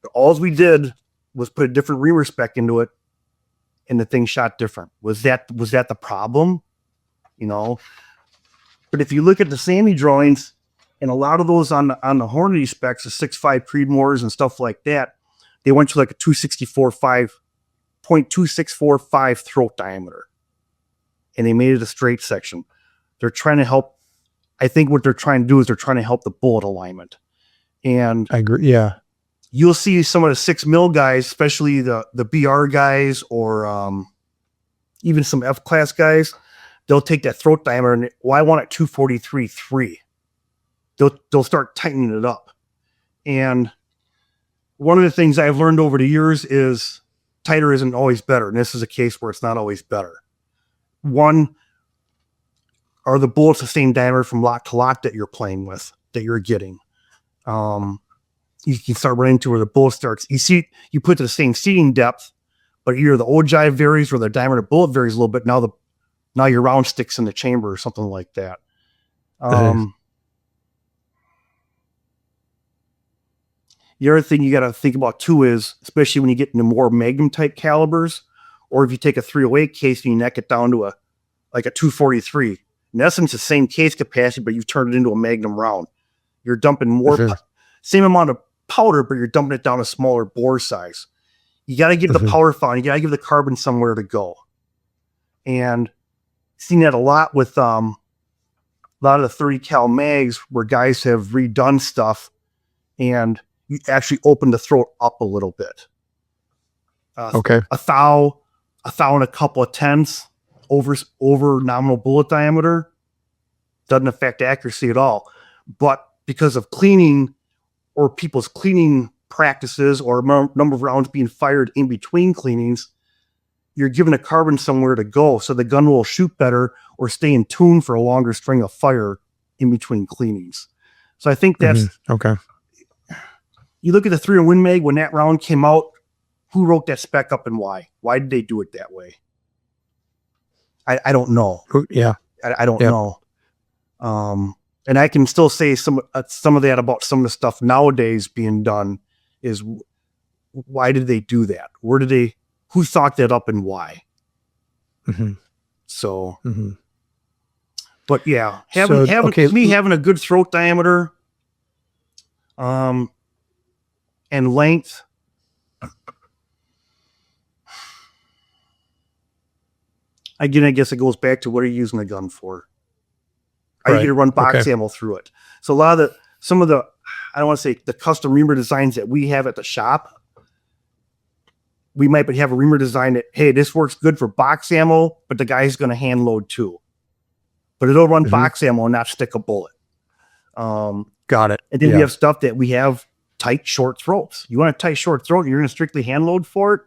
But all we did was put a different reamer spec into it, and the thing shot different. Was that the problem? But if you look at the SAMI drawings, and a lot of those on the Hornady specs, the 6.5 Creedmoors and stuff like that, they went to like a 0.2645 throat diameter, and they made it a straight section. They're trying to help. I think what they're trying to do is they're trying to help the bullet alignment. And I agree. Yeah. You'll see some of the 6 mil guys, especially the BR guys or even some F class guys, they'll take that throat diameter and I want it 243.3. They'll start tightening it up. And one of the things I've learned over the years is tighter isn't always better. And this is a case where it's not always better. One, are the bullets the same diameter from lot to lot that you're playing with, that you're getting? You can start running into where the bullet starts. You put the same seating depth, but either the ogive varies or the diameter of the bullet varies a little bit. Now your round sticks in the chamber or something like that. The other thing you got to think about too is, especially when you get into more Magnum type calibers, or if you take a 308 case and you neck it down to a 243. In essence, the same case capacity, but you've turned it into a Magnum round. You're dumping more, same amount of powder, but you're dumping it down a smaller bore size. You got to give the power found. You got to give the carbon somewhere to go. And seen that a lot with a lot of the 30 cal mags where guys have redone stuff and you actually open the throat up a little bit. A thou and a couple of tenths over nominal bullet diameter doesn't affect accuracy at all. But because of cleaning or people's cleaning practices or number of rounds being fired in between cleanings, you're giving a carbon somewhere to go so the gun will shoot better or stay in tune for a longer string of fire in between cleanings. So I think that's okay. You look at the 3 and Win Mag when that round came out, who wrote that spec up and why? Why did they do it that way? I don't know. Yeah. I don't know. And I can still say some of that about some of the stuff nowadays being done is why did they do that? Who thought that up and why? So, but yeah, having a good throat diameter, and length. Again, I guess it goes back to what are you using the gun for? Are you going to run box ammo through it? So I don't want to say the custom reamer designs that we have at the shop, we might have a reamer design that, hey, this works good for box ammo, but the guy's going to hand load too. But it'll run box ammo and not stick a bullet. Got it. And then we have stuff that we have tight, short throats. You want a tight, short throat and you're going to strictly hand load for it?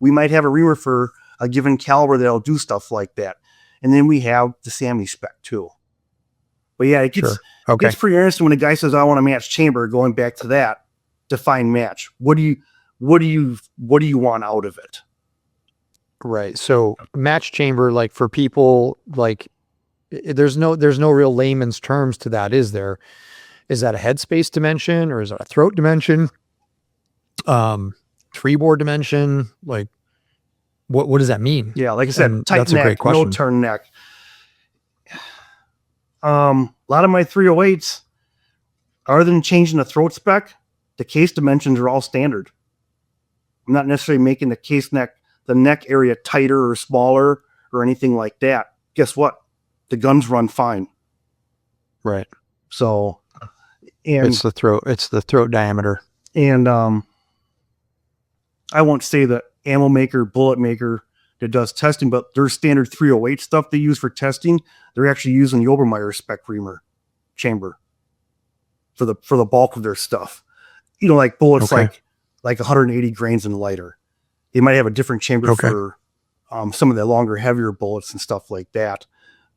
We might have a reamer for a given caliber that'll do stuff like that. And then we have the SAMI spec too. But yeah, it gets pretty interesting when a guy says, I want a match chamber, going back to that, define match. What do you want out of it? Right. So match chamber, like for people, like there's no real layman's terms to that, is there? Is that a headspace dimension or is that a throat dimension? Um, freebore dimension? Like what does that mean? Yeah, like I said, And tight that's a great neck, no question. turn neck. A lot of my 308s, other than changing the throat spec, the case dimensions are all standard. I'm not necessarily making the neck area tighter or smaller or anything like that. Guess what? The guns run fine. Right. So, and It's the throat diameter. and I won't say the ammo maker, bullet maker that does testing, but their standard 308 stuff they use for testing, they're actually using the Obermeyer spec reamer chamber for the bulk of their stuff. You know, like bullets like 180 grains and lighter. They might have a different chamber for some of the longer, heavier bullets and stuff like that.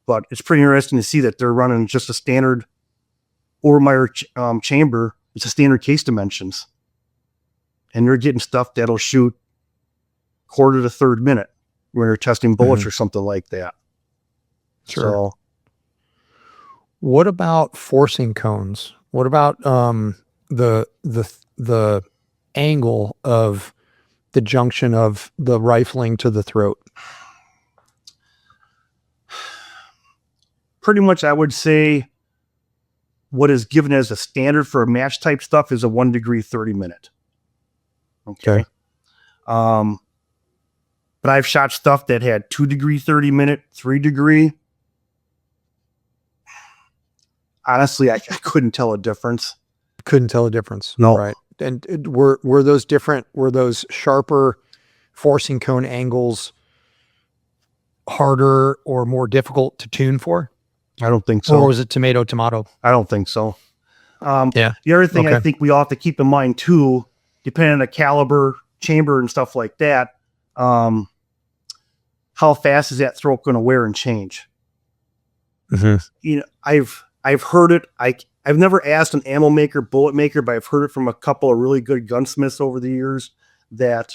But it's pretty interesting to see that they're running just a standard Obermeyer chamber. It's a standard case dimensions. And they're getting stuff that'll shoot quarter to third minute when they're testing bullets or something like that. Sure. So, what about forcing cones? What about the angle of the junction of the rifling to the throat? pretty much I would say what is given as a standard for a match type stuff is a 1 degree 30 minute. Okay. But I've shot stuff that had 2 degree 30 minute, 3 degree. Honestly, I couldn't tell a difference. Couldn't tell a difference. No. Right. And were those different? Were those sharper forcing cone angles harder or more difficult to tune for? I don't think so. Or was it tomato? I don't think so. Yeah. The other thing I think we all have to keep in mind too, depending on the caliber, chamber, and stuff like that, how fast is that throat going to wear and change? Mm-hmm. You know, I've heard it. I've never asked an ammo maker, bullet maker, but I've heard it from a couple of really good gunsmiths over the years that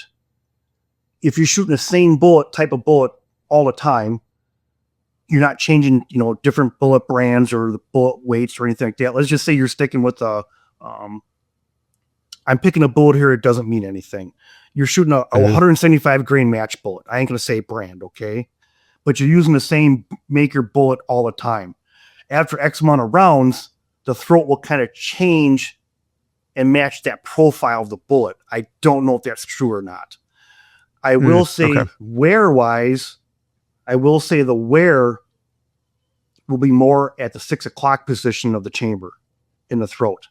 if you're shooting the same type of bullet all the time, you're not changing, different bullet brands or the bullet weights or anything like that. Let's just say you're sticking with I'm picking a bullet here. It doesn't mean anything. You're shooting a 175 grain match bullet. I ain't going to say brand. Okay. But you're using the same maker bullet all the time. After X amount of rounds, the throat will kind of change and match that profile of the bullet. I don't know if that's true or not. I will say wear wise, I will say the wear will be more at the 6 o'clock position of the chamber in the throat.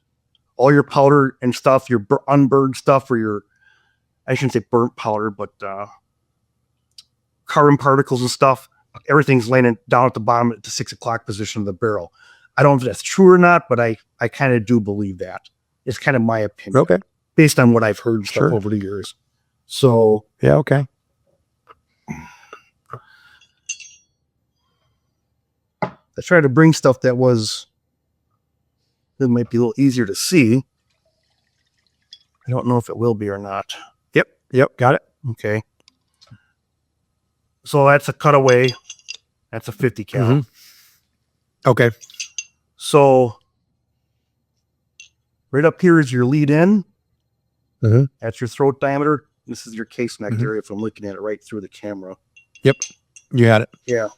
All your powder and stuff, your unburned stuff, or I shouldn't say burnt powder, but carbon particles and stuff, everything's laying down at the bottom at the 6 o'clock position of the barrel. I don't know if that's true or not, but I kind of do believe that. It's kind of my opinion. Okay. Based on what I've heard and stuff over the years. So. Yeah, okay. I tried to bring stuff that might be a little easier to see. I don't know if it will be or not. Yep, got it. Okay. So that's a cutaway. That's a 50 cal. Mm-hmm. Okay. So right up here is your lead in. Mm-hmm. That's your throat diameter. This is your case neck area if I'm looking at it right through the camera. Yep. You had it. Yeah.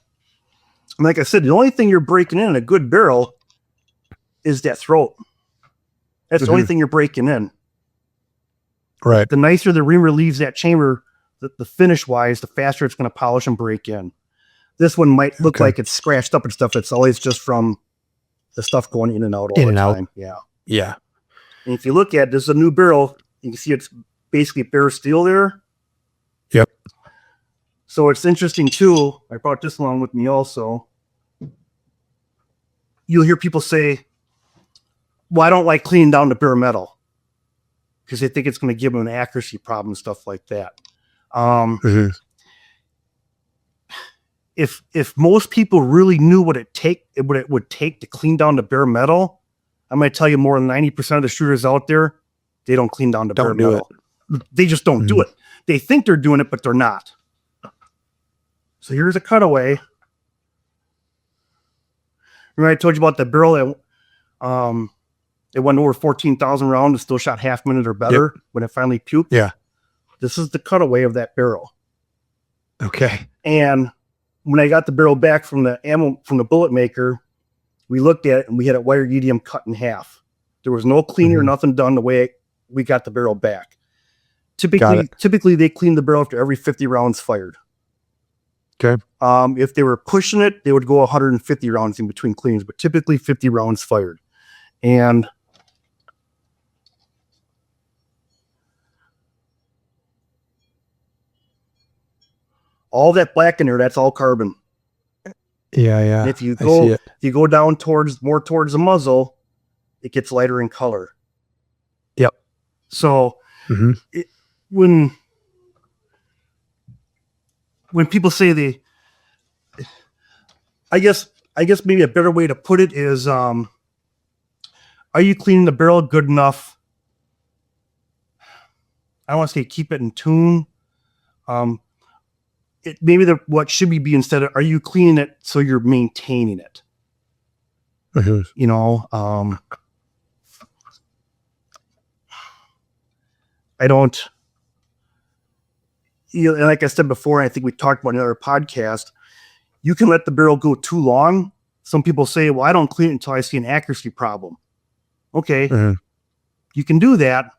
And like I said, the only thing you're breaking in a good barrel is that throat. That's the only thing you're breaking in. Right. The nicer the reamer leaves that chamber, the finish wise, the faster it's going to polish and break in. This one might look like it's scratched up and stuff. It's always just from the stuff going in and out all the time. Yeah. Yeah. And if you look at it, this is a new barrel. You can see it's basically bare steel there. Yep. So it's interesting too. I brought this along with me also. You'll hear people say, well, I don't like cleaning down the bare metal because they think it's going to give them an accuracy problem and stuff like that. If most people really knew what it would take to clean down the bare metal, I'm going to tell you more than 90% of the shooters out there, they don't clean down the bare metal. They just don't do it. They think they're doing it, but they're not. So here's a cutaway. Remember I told you about the barrel that it went over 14,000 rounds and still shot half minute or better when it finally puked? Yeah. This is the cutaway of that barrel. Okay. And when I got the barrel back from the bullet maker, we looked at it and we had it wire EDM cut in half. There was no cleaner, nothing done the way we got the barrel back. Typically they clean the barrel after every 50 rounds fired. Okay. If they were pushing it, they would go 150 rounds in between cleans, but typically 50 rounds fired. And all that black in there, that's all carbon. Yeah. And if you go down more towards the muzzle, it gets lighter in color. Yep. So when people say I guess maybe a better way to put it is, are you cleaning the barrel good enough? I don't want to say keep it in tune. What should be instead of, are you cleaning it so you're maintaining it? You know, I don't, like I said before, I think we talked about in another podcast, you can let the barrel go too long. Some people say, well, I don't clean it until I see an accuracy problem. Okay. You can do that.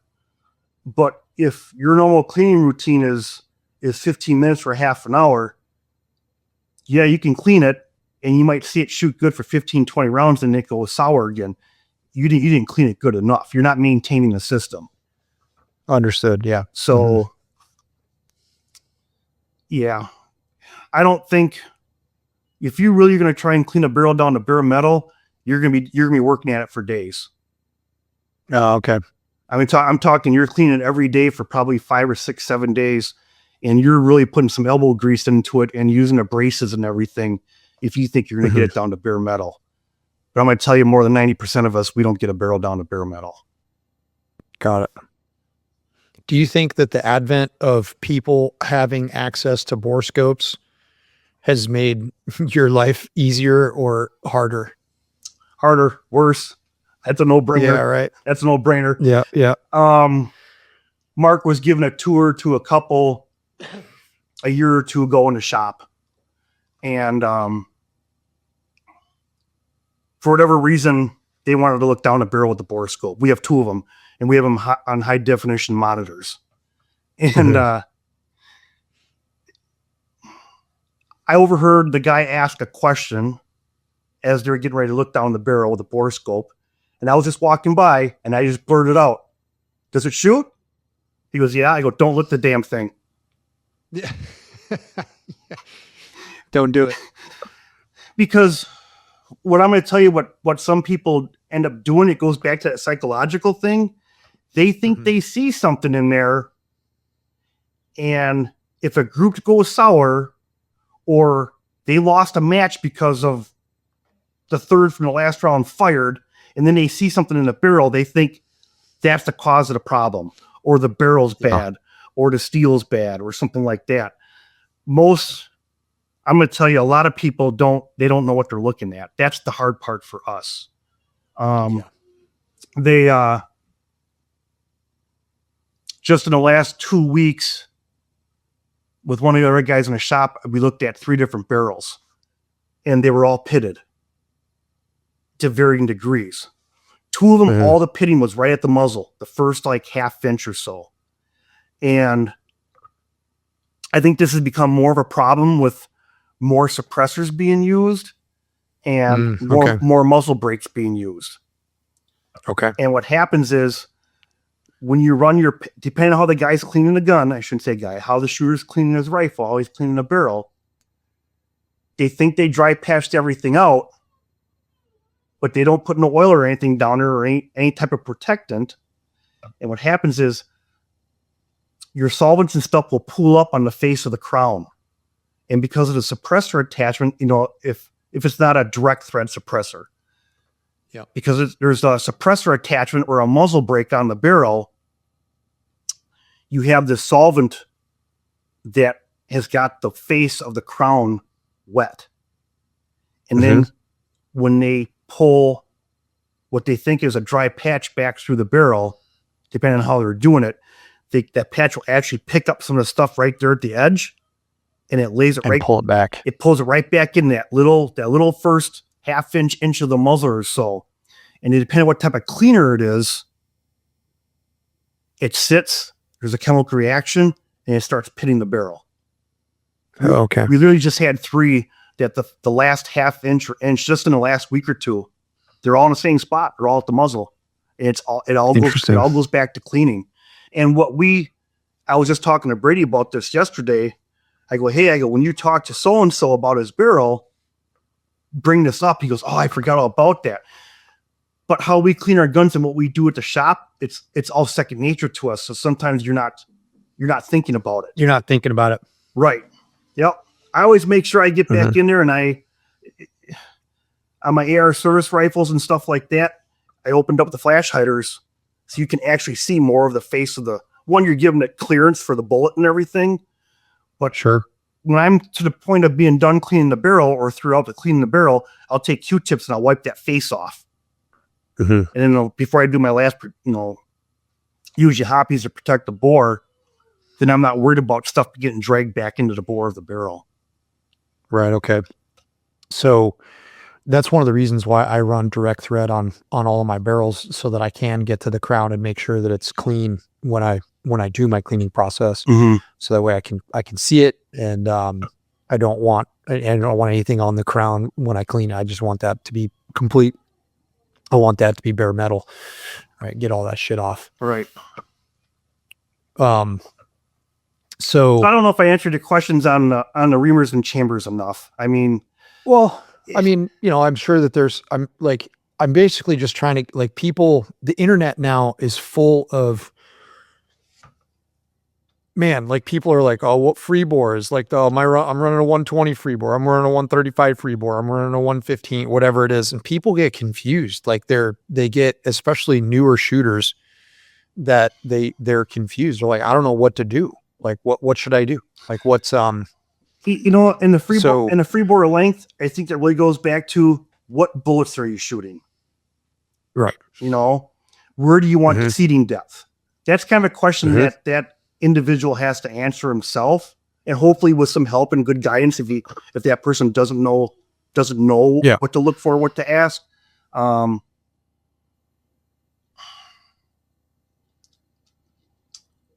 But if your normal cleaning routine is 15 minutes or half an hour, yeah, you can clean it and you might see it shoot good for 15, 20 rounds and then it goes sour again. You didn't clean it good enough. You're not maintaining the system. Understood. Yeah. So, yeah, I don't think if you really are going to try and clean a barrel down to bare metal, you're going to be working at it for days. Oh, okay. I mean, I'm talking, you're cleaning it every day for probably 5 or 6, 7 days. And you're really putting some elbow grease into it and using abrasives and everything if you think you're going to get it down to bare metal. But I'm going to tell you, more than 90% of us, we don't get a barrel down to bare metal. Got it. Do you think that the advent of people having access to Borescopes has made your life easier or harder? Harder, worse. That's a no-brainer. Yeah, right. That's a no-brainer. Yeah. Mark was given a tour to a couple a year or two ago in the shop. And for whatever reason, they wanted to look down the barrel with the Borescope. We have 2 of them, and we have them on high definition monitors. And I overheard the guy ask a question as they were getting ready to look down the barrel with the Borescope. And I was just walking by, and I just blurted out, "Does it shoot?" He goes, "Yeah." I go, "Don't lick the damn thing." Yeah. Don't do it. Because what I'm going to tell you, what some people end up doing, it goes back to that psychological thing. They think they see something in there. And if a group goes sour or they lost a match because of the third from the last round fired, and then they see something in the barrel, they think that's the cause of the problem, or the barrel's bad, or the steel's bad, or something like that. I'm going to tell you, a lot of people don't know what they're looking at. That's the hard part for us. They, just in the last 2 weeks with one of the other guys in the shop, we looked at 3 different barrels and they were all pitted to varying degrees. 2 of them, all the pitting was right at the muzzle, the first like half inch or so. And I think this has become more of a problem with more suppressors being used and more muzzle brakes being used. Okay. And what happens is when you run depending on how the guy's cleaning the gun, I shouldn't say guy, how the shooter's cleaning his rifle, how he's cleaning the barrel, they think they dry patched everything out, but they don't put no oil or anything down there or any type of protectant. And what happens is your solvents and stuff will pool up on the face of the crown. And because of the suppressor attachment, if it's not a direct thread suppressor, because there's a suppressor attachment or a muzzle brake on the barrel, you have this solvent that has got the face of the crown wet. And Mm-hmm. then when they pull what they think is a dry patch back through the barrel, depending on how they're doing it, that patch will actually pick up some of the stuff right there at the edge, and it lays it And right. pull it back. It pulls it right back in that little first half inch of the muzzle or so. And depending on what type of cleaner it is, it sits. There's a chemical reaction, and it starts pitting the barrel. Oh, okay. We literally just had 3 that the last half inch or inch just in the last week or two, they're all in the same spot. They're all at the muzzle. It all goes back to cleaning. And I was just talking to Brady about this yesterday. I go, when you talk to so-and-so about his barrel, bring this up. He goes, oh, I forgot all about that. But how we clean our guns and what we do at the shop, it's all second nature to us. So sometimes you're not thinking about it. You're not thinking about it. Right. Yep. I always make sure I get back in there, and on my AR service rifles and stuff like that, I opened up the flash hiders so you can actually see more of the face of the one. You're giving it clearance for the bullet and everything. But sure, when I'm to the point of being done cleaning the barrel or throughout the cleaning the barrel, I'll take Q-tips and I'll wipe that face off. And then before I do my last, use your hoppies to protect the bore, then I'm not worried about stuff getting dragged back into the bore of the barrel. Right. Okay. So that's one of the reasons why I run direct thread on all of my barrels, so that I can get to the crown and make sure that it's clean when I do my cleaning process. So that way I can see it, and I don't want anything on the crown when I clean it. I just want that to be complete. I want that to be bare metal. Right, get all that shit off. Right. So I don't know if I answered the questions on the reamers and chambers enough. I mean, well, I'm sure that I'm basically just trying to, like, people, the internet now is full of, man, like, people are like, oh, what freebore is like, I'm running a 120 freebore. I'm running a 135 freebore. I'm running a 115, whatever it is. And people get confused. Like they get, especially newer shooters, that they're confused. They're like, I don't know what to do. Like, what should I do? Like, what's, in the freebore length, I think that really goes back to what bullets are you shooting? Right. Where do you want the seating depth? That's kind of a question that individual has to answer himself, and hopefully with some help and good guidance if that person doesn't know what to look for, what to ask.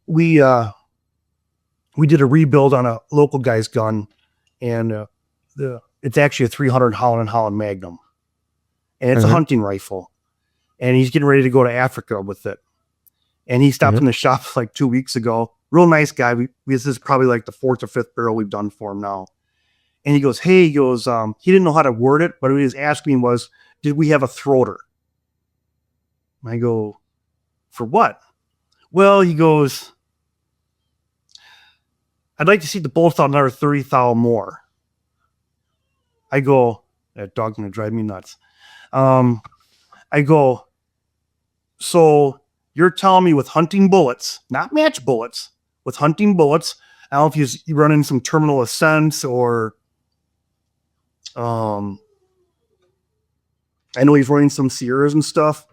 We did a rebuild on a local guy's gun, and it's actually a 300 Holland Magnum, and it's a hunting rifle, and he's getting ready to go to Africa with it. And he stopped in the shop like 2 weeks ago. Real nice guy. This is probably like the 4th or 5th barrel we've done for him now. And he goes, he didn't know how to word it, but what he was asking was, did we have a throater? And I go, for what? Well, he goes, I'd like to see the bullets out another 30 thou more. I go, that dog's going to drive me nuts. I go, so you're telling me with hunting bullets, not match bullets, with hunting bullets, I don't know if you run in some terminal ascents or, I know he's running some Sierras and stuff.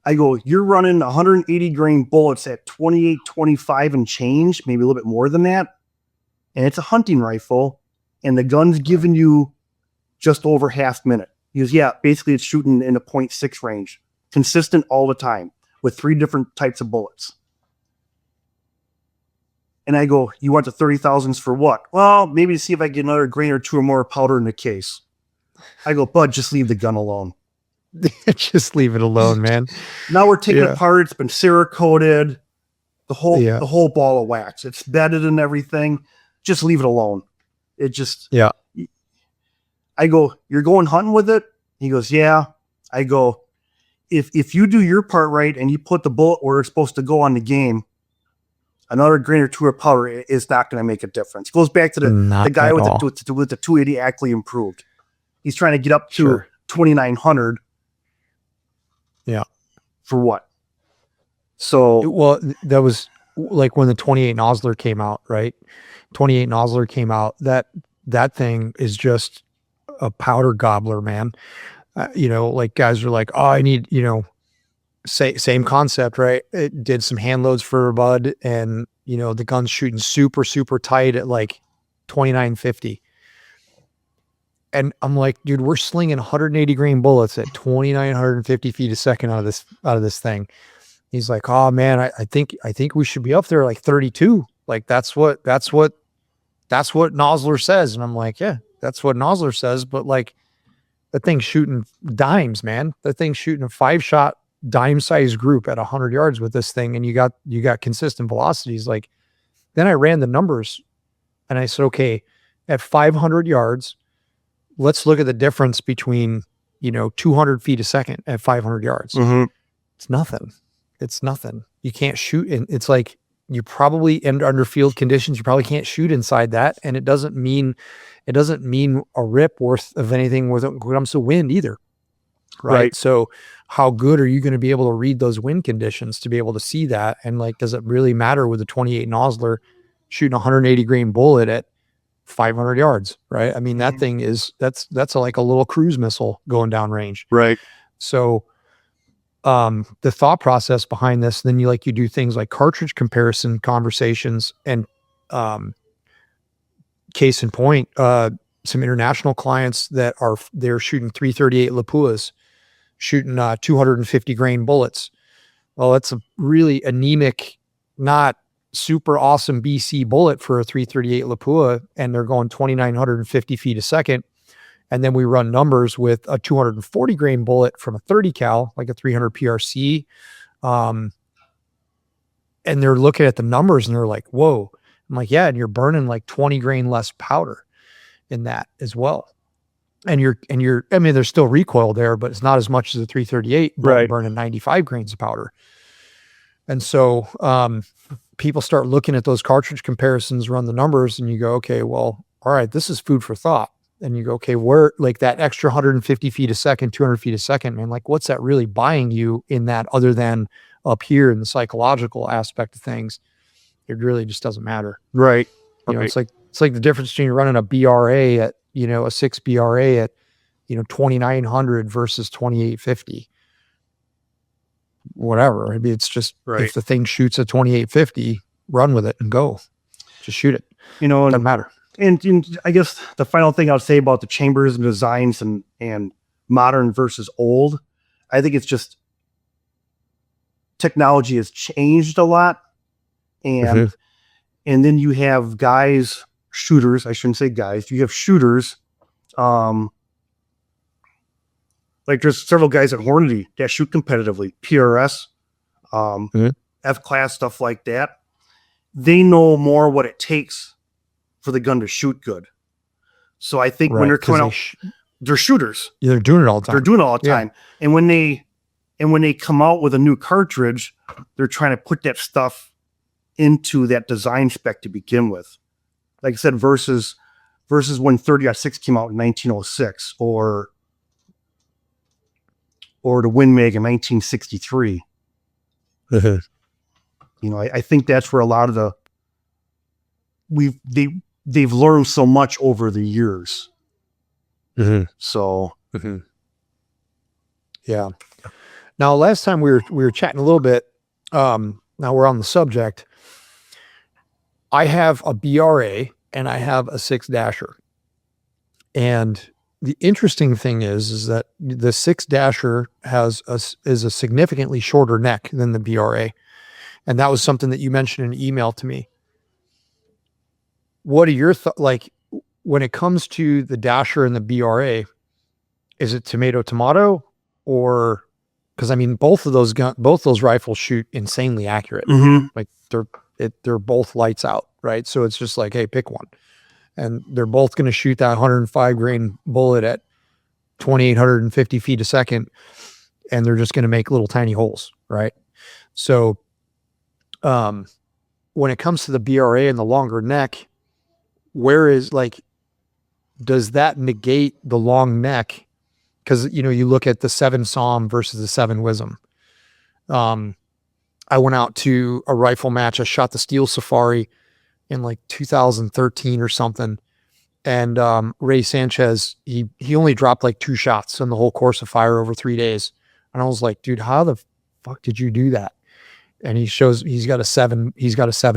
I go, you're running 180 grain bullets at 28.25 and change, maybe a little bit more than that. And it's a hunting rifle, and the gun's giving you just over half minute. He goes, yeah, basically it's shooting in a 0.6 range, consistent all the time, with 3 different types of bullets. And I go, you want the 30,000s for what? Well, maybe to see if I get another grain or 2 or more powder in the case. I go, bud, just leave the gun alone. Just leave it alone, man. Now we're taking it apart. It's been Cerakoted, the whole ball of wax. It's bedded and everything. Just leave it alone. It just, I go, you're going hunting with it? He goes, yeah. I go, if you do your part right and you put the bullet where it's supposed to go on the game, another grain or 2 of powder is not going to make a difference. It goes back to the guy with the 280 Ackley improved. He's trying to get up to 2,900. Yeah. For what? So well, that was like when the 28 Nosler came out, right? 28 Nosler came out. That thing is just a powder gobbler, man. Like guys are like, oh, I need, same concept, right? It did some hand loads for a bud, and the gun's shooting super, super tight at like 2950. And I'm like, dude, we're slinging 180 grain bullets at 2,950 feet a second out of this thing. He's like, oh man, I think we should be up there like 32. Like that's what Nosler says. And I'm like, yeah, that's what Nosler says. But like that thing's shooting dimes, man. That thing's shooting a 5-shot dime size group at 100 yards with this thing. And you got consistent velocities. Like then I ran the numbers and I said, okay, at 500 yards, let's look at the difference between, 200 feet a second at 500 yards. Mm-hmm. It's nothing. It's nothing. You can't shoot. And it's like, you probably under field conditions, you probably can't shoot inside that. And it doesn't mean a rip worth of anything when it comes to wind either. Right. So how good are you going to be able to read those wind conditions to be able to see that? And like, does it really matter with a 28 Nosler shooting 180 grain bullet at 500 yards? Right. I mean, that thing that's like a little cruise missile going down range. Right. So, the thought process behind this, then you do things like cartridge comparison conversations, and, case in point, some international clients they're shooting 338 Lapuas, shooting 250 grain bullets. Well, it's a really anemic, not super awesome BC bullet for a 338 Lapua, and they're going 2,950 feet a second. And then we run numbers with a 240 grain bullet from a 30 cal, like a 300 PRC. And they're looking at the numbers and they're like, whoa. I'm like, yeah. And you're burning like 20 grain less powder in that as well. And I mean, there's still recoil there, but it's not as much as a 338, right, burning 95 grains of powder. And so, people start looking at those cartridge comparisons, run the numbers, and you go, okay, well, all right, this is food for thought. And you go, okay, where like that extra 150 feet a second, 200 feet a second, man, like what's that really buying you in that other than up here in the psychological aspect of things? It really just doesn't matter. Right. It's like the difference between running a BRA at, a 6 BRA at, 2,900 versus 2,850. Whatever. I mean, it's just, if the thing shoots at 2,850, run with it and go. Just shoot it. It doesn't matter. And I guess the final thing I'll say about the chambers and designs and modern versus old, I think it's just technology has changed a lot. And and then you have shooters, I shouldn't say guys, you have shooters. Like there's several guys at Hornady that shoot competitively, PRS, F-class, stuff like that. They know more what it takes for the gun to shoot good. So I think when they're coming out, they're shooters. Yeah, they're doing it all the time. They're doing it all the time. And when they come out with a new cartridge, they're trying to put that stuff into that design spec to begin with. Like I said, versus when 30-06 came out in 1906 or the Win Mag in 1963. I think that's where a lot of they've learned so much over the years. So, yeah. Now, last time we were chatting a little bit. Now we're on the subject. I have a BRA and I have a 6-dasher, and the interesting thing is that the 6-dasher is a significantly shorter neck than the BRA, and that was something that you mentioned in an email to me. What are your thoughts? Like when it comes to the dasher and the BRA, is it tomato, or because I mean both those rifles shoot insanely accurate. Like they're both lights out, right? So it's just like, hey, pick one, and they're both going to shoot that 105 grain bullet at 2,850 feet a second, and they're just going to make little tiny holes, right? So, when it comes to the BRA and the longer neck, does that negate the long neck? Because you look at the 7 SOM versus the 7 WISM. I went out to a rifle match. I shot the Steel Safari in like 2013 or something. And Ray Sanchez, he only dropped like 2 shots in the whole course of fire over 3 days. And I was like, dude, how the fuck did you do that? And he's got a 7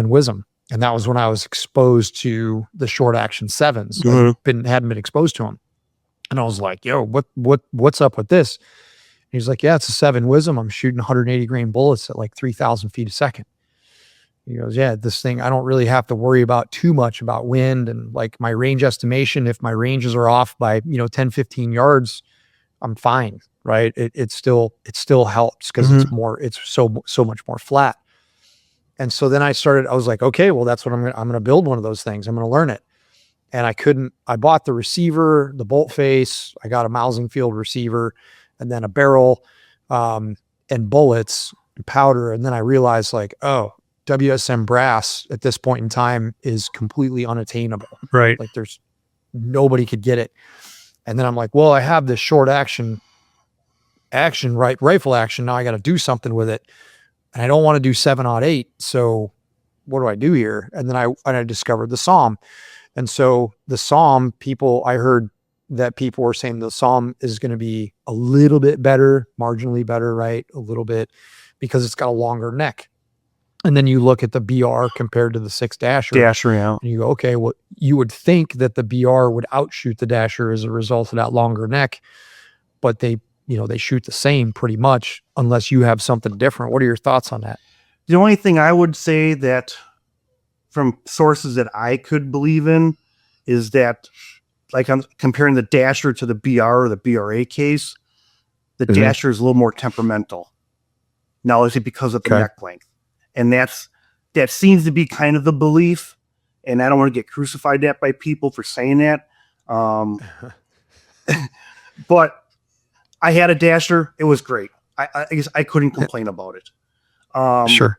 wisdom. And that was when I was exposed to the short action 7s. Hadn't been exposed to them. And I was like, yo, what's up with this? And he's like, yeah, it's a 7 wisdom. I'm shooting 180 grain bullets at like 3,000 feet a second. He goes, yeah, this thing, I don't really have to worry about too much about wind and like my range estimation. If my ranges are off by, 10, 15 yards, I'm fine. Right. It still helps because it's so much more flat. And so then I was like, okay, well, that's what I'm going to build one of those things. I'm going to learn it. And I bought the receiver, the bolt face. I got a Mousing Field receiver and then a barrel, and bullets and powder. And then I realized like, oh, WSM brass at this point in time is completely unattainable. Right. Like nobody could get it. And then I'm like, well, I have this short action, rifle action. Now I got to do something with it. And I don't want to do 7-08. So what do I do here? And then I discovered the Psalm. And so the Psalm, I heard that people were saying the Psalm is going to be a little bit better, marginally better, right? A little bit, because it's got a longer neck. And then you look at the BR compared to the 6 Dasher. Yeah. And you go, okay, well, you would think that the BR would outshoot the Dasher as a result of that longer neck, but they shoot the same pretty much unless you have something different. What are your thoughts on that? The only thing I would say that from sources that I could believe in is that, like, I'm comparing the Dasher to the BR or the BRA case, the Dasher is a little more temperamental. Now, is it because of the neck length? And that seems to be kind of the belief. And I don't want to get crucified by people for saying that. But I had a Dasher. It was great. I guess I couldn't complain about it. Sure.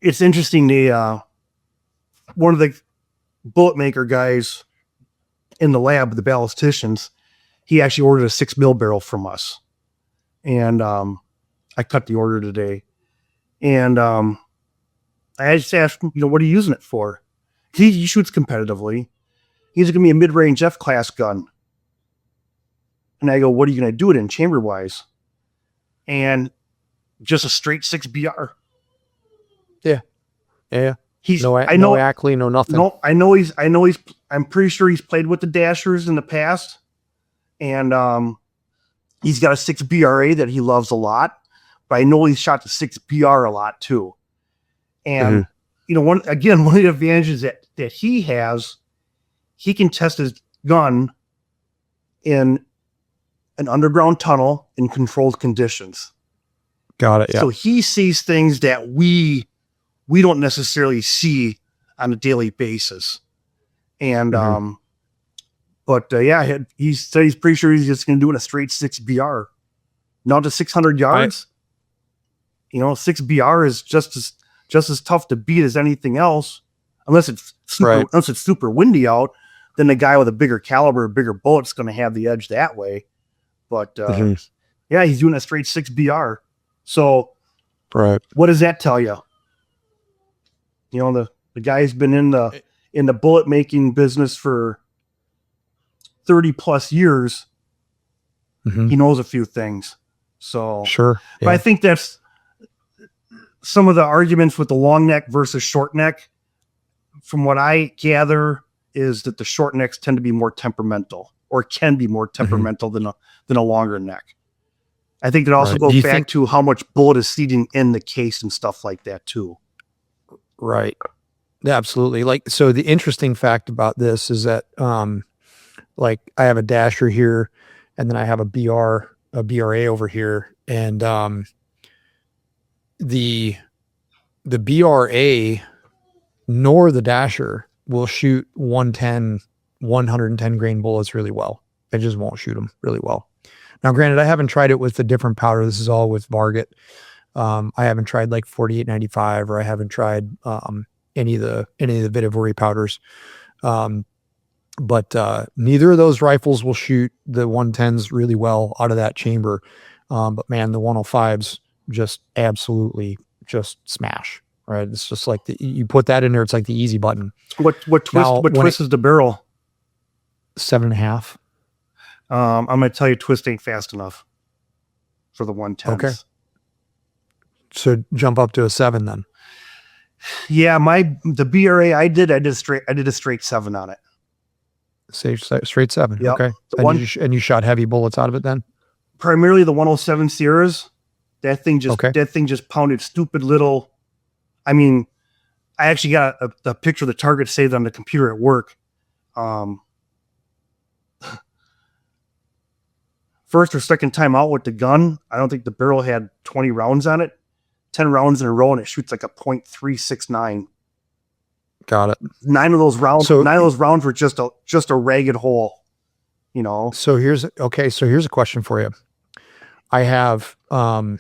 It's interesting. One of the bullet maker guys in the lab, the ballisticians, he actually ordered a 6 mil barrel from us. And I cut the order today. And I just asked him, what are you using it for? He shoots competitively. He's going to be a mid-range F-class gun. And I go, what are you going to do it in chamber-wise? And just a straight 6 BR. Yeah. He's no Ackley, no nothing. No, I'm pretty sure he's played with the Dashers in the past. And he's got a 6 BRA that he loves a lot. But I know he's shot the 6 BR a lot too. And, one of the advantages that he has, he can test his gun in an underground tunnel in controlled conditions. Got it. Yeah. So he sees things that we don't necessarily see on a daily basis. And, he said he's pretty sure he's just going to do it in a straight 6 BR. Not to 600 yards. 6 BR is just as tough to beat as anything else, unless it's super windy out. Then the guy with a bigger caliber, a bigger bullet's going to have the edge that way. But he's doing a straight 6 BR. So, what does that tell you? The guy's been in the bullet making business for 30 plus years. He knows a few things. So sure, but I think that's some of the arguments with the long neck versus short neck. From what I gather, is that the short necks tend to be more temperamental, or can be more temperamental than a longer neck. I think that also goes back to how much bullet is seating in the case and stuff like that too. Right. Yeah, absolutely. So the interesting fact about this is that, I have a Dasher here, and then I have a BRA over here, and the BRA nor the Dasher will shoot 110 grain bullets really well. It just won't shoot them really well. Now, granted, I haven't tried it with the different powder. This is all with Varget. I haven't tried like 4895, or I haven't tried any of the Vitivory powders. But neither of those rifles will shoot the 110s really well out of that chamber. But man, the 105s just absolutely just smash, right? It's just like you put that in there, it's like the easy button. What twist is the barrel? 7.5. I'm going to tell you, twist ain't fast enough for the 110s. Okay. So jump up to a 7 then. Yeah, the BRA I did a straight 7 on it. Say straight 7. Yep. Okay. And you shot heavy bullets out of it then? Primarily the 107 Sierras. That thing just pounded stupid little. I mean, I actually got a picture of the target saved on the computer at work. First or second time out with the gun, I don't think the barrel had 20 rounds on it. 10 rounds in a row, and it shoots like a .369. Got it. 9 of those rounds were just a ragged hole, you know. So here's a question for you. I have a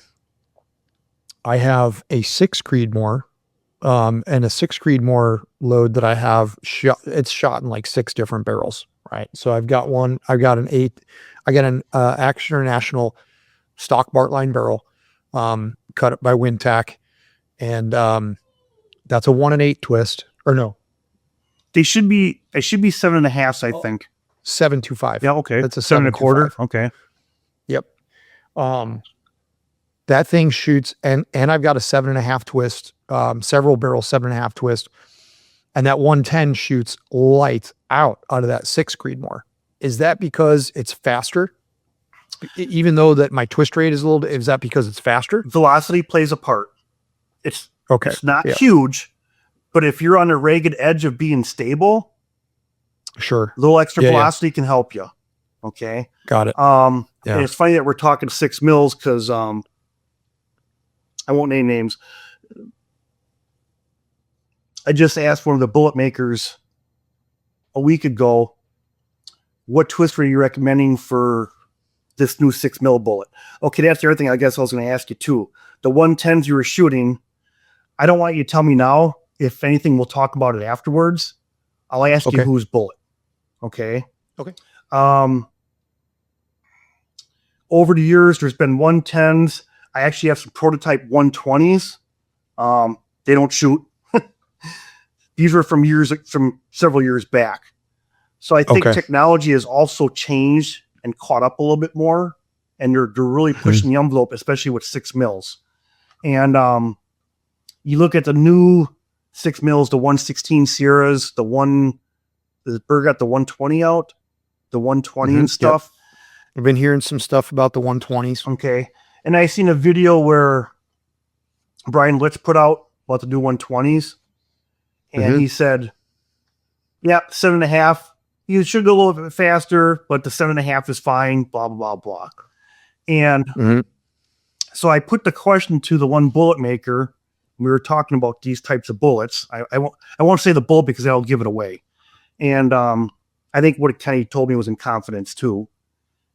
6 Creedmoor, and a 6 Creedmoor load that I have it's shot in like 6 different barrels, right? So I've got an Action International stock Bartlein barrel, cut up by Wintac, and that's a 1 8 twist, or no? It should be 7.5, I think. 7.25. Yeah, okay. That's a 7.25. Okay. Yep. That thing shoots, and I've got a 7.5 twist, several barrels 7.5 twist, and that 110 shoots lights out of that 6 Creedmoor. Is that because it's faster? Even though that my twist rate is is that because it's faster? Velocity plays a part. It's not huge, but if you're on the ragged edge of being stable, sure, a little extra velocity can help you. Okay. Got it. And it's funny that we're talking 6 mils because I won't name names. I just asked one of the bullet makers a week ago, what twist were you recommending for this new 6 mil bullet? Okay, that's the other thing I guess I was going to ask you too. The 110s you were shooting, I don't want you to tell me now. If anything, we'll talk about it afterwards. I'll ask you whose bullet. Okay. Okay. Over the years, there's been 110s. I actually have some prototype 120s. They don't shoot. These were from several years back. So I think technology has also changed and caught up a little bit more, and they're really pushing the envelope, especially with 6 mils. And you look at the new 6 mils, the 116 Sierras, the Berg got the 120 out, the 120 and stuff. Yep. I've been hearing some stuff about the 120s. Okay. And I seen a video where Brian Litz put out about the new 120s. And he said, 7.5. You should go a little bit faster, but the 7.5 is fine, blah, blah, blah, blah. And so I put the question to the one bullet maker. We were talking about these types of bullets. I won't say the bullet because that'll give it away. And I think what he told me was in confidence too.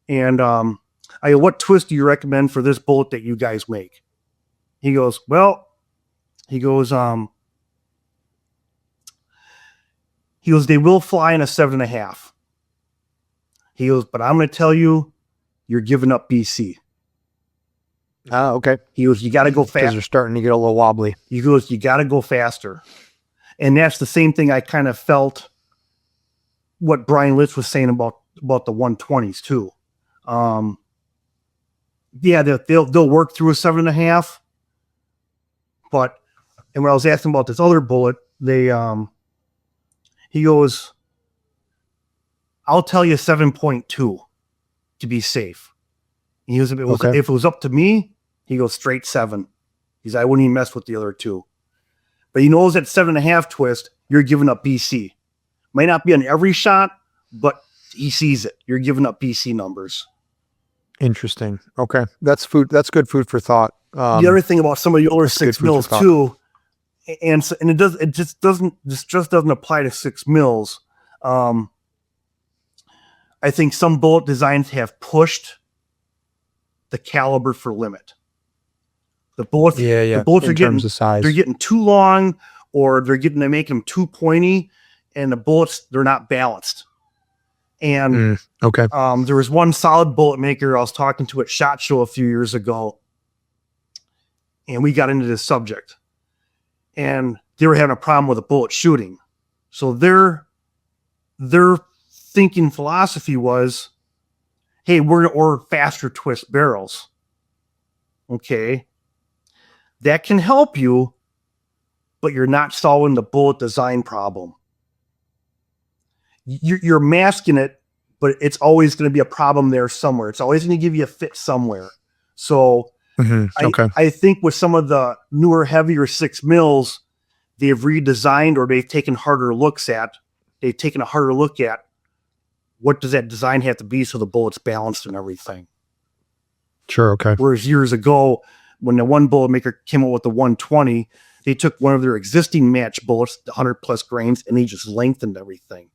And what twist do you recommend for this bullet that you guys make? He goes, they will fly in a 7.5. He goes, but I'm going to tell you, you're giving up BC. Okay. He goes, you got to go fast. Because they're starting to get a little wobbly. He goes, you got to go faster. And that's the same thing I kind of felt what Brian Litz was saying about the 120s too. They'll work through a 7.5. But, and when I was asking about this other bullet, he goes, I'll tell you 7.2 to be safe. And he goes, if it was up to me, he goes straight 7. He said, I wouldn't even mess with the other 2. But he knows that 7.5 twist, you're giving up BC. Might not be on every shot, but he sees it. You're giving up BC numbers. Interesting. Okay. That's good food for thought. The other thing about some of the older 6 mils too, and it just doesn't apply to 6 mils. I think some bullet designs have pushed the caliber for limit. The bullets, the bullets are getting, of size. They're getting too long, or they make them too pointy, and the bullets, they're not balanced. And there was one solid bullet maker I was talking to at SHOT Show a few years ago. and we got into this subject, and they were having a problem with a bullet shooting. So their thinking philosophy was, hey, we're going to order faster twist barrels. Okay. That can help you, but you're not solving the bullet design problem. You're masking it, but it's always going to be a problem there somewhere. It's always going to give you a fit somewhere. So Okay. I think with some of the newer, heavier 6 mils, they've redesigned or they've taken a harder look at what does that design have to be so the bullet's balanced and everything. Sure. Okay. Whereas years ago, when the one bullet maker came out with the 120, they took one of their existing match bullets, the 100 plus grains, and they just lengthened everything.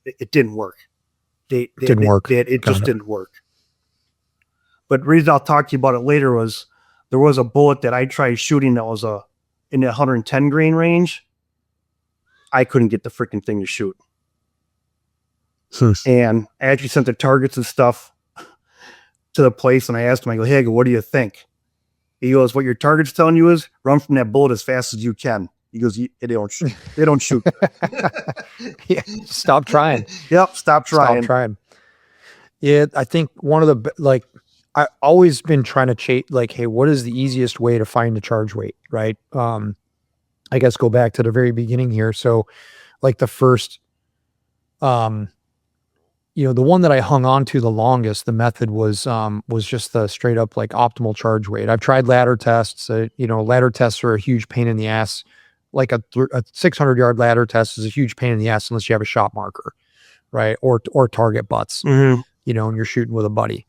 It didn't work. It just didn't work. But the reason I'll talk to you about it later was there was a bullet that I tried shooting that was in the 110 grain range. I couldn't get the freaking thing to shoot. And I actually sent the targets and stuff to the place, and I asked him, I go, hey, what do you think? He goes, what your target's telling you is run from that bullet as fast as you can. He goes, they don't shoot. Yeah, stop trying. Yep, stop trying. Stop trying. Yeah, I think one of the, I've always been trying to chase, hey, what is the easiest way to find the charge weight, right? I guess go back to the very beginning here. So, the first, the one that I hung on to the longest, the method was just the straight up optimal charge weight. I've tried ladder tests. Ladder tests are a huge pain in the ass. Like a 600-yard ladder test is a huge pain in the ass unless you have a shot marker, right? Or target butts, and you're shooting with a buddy.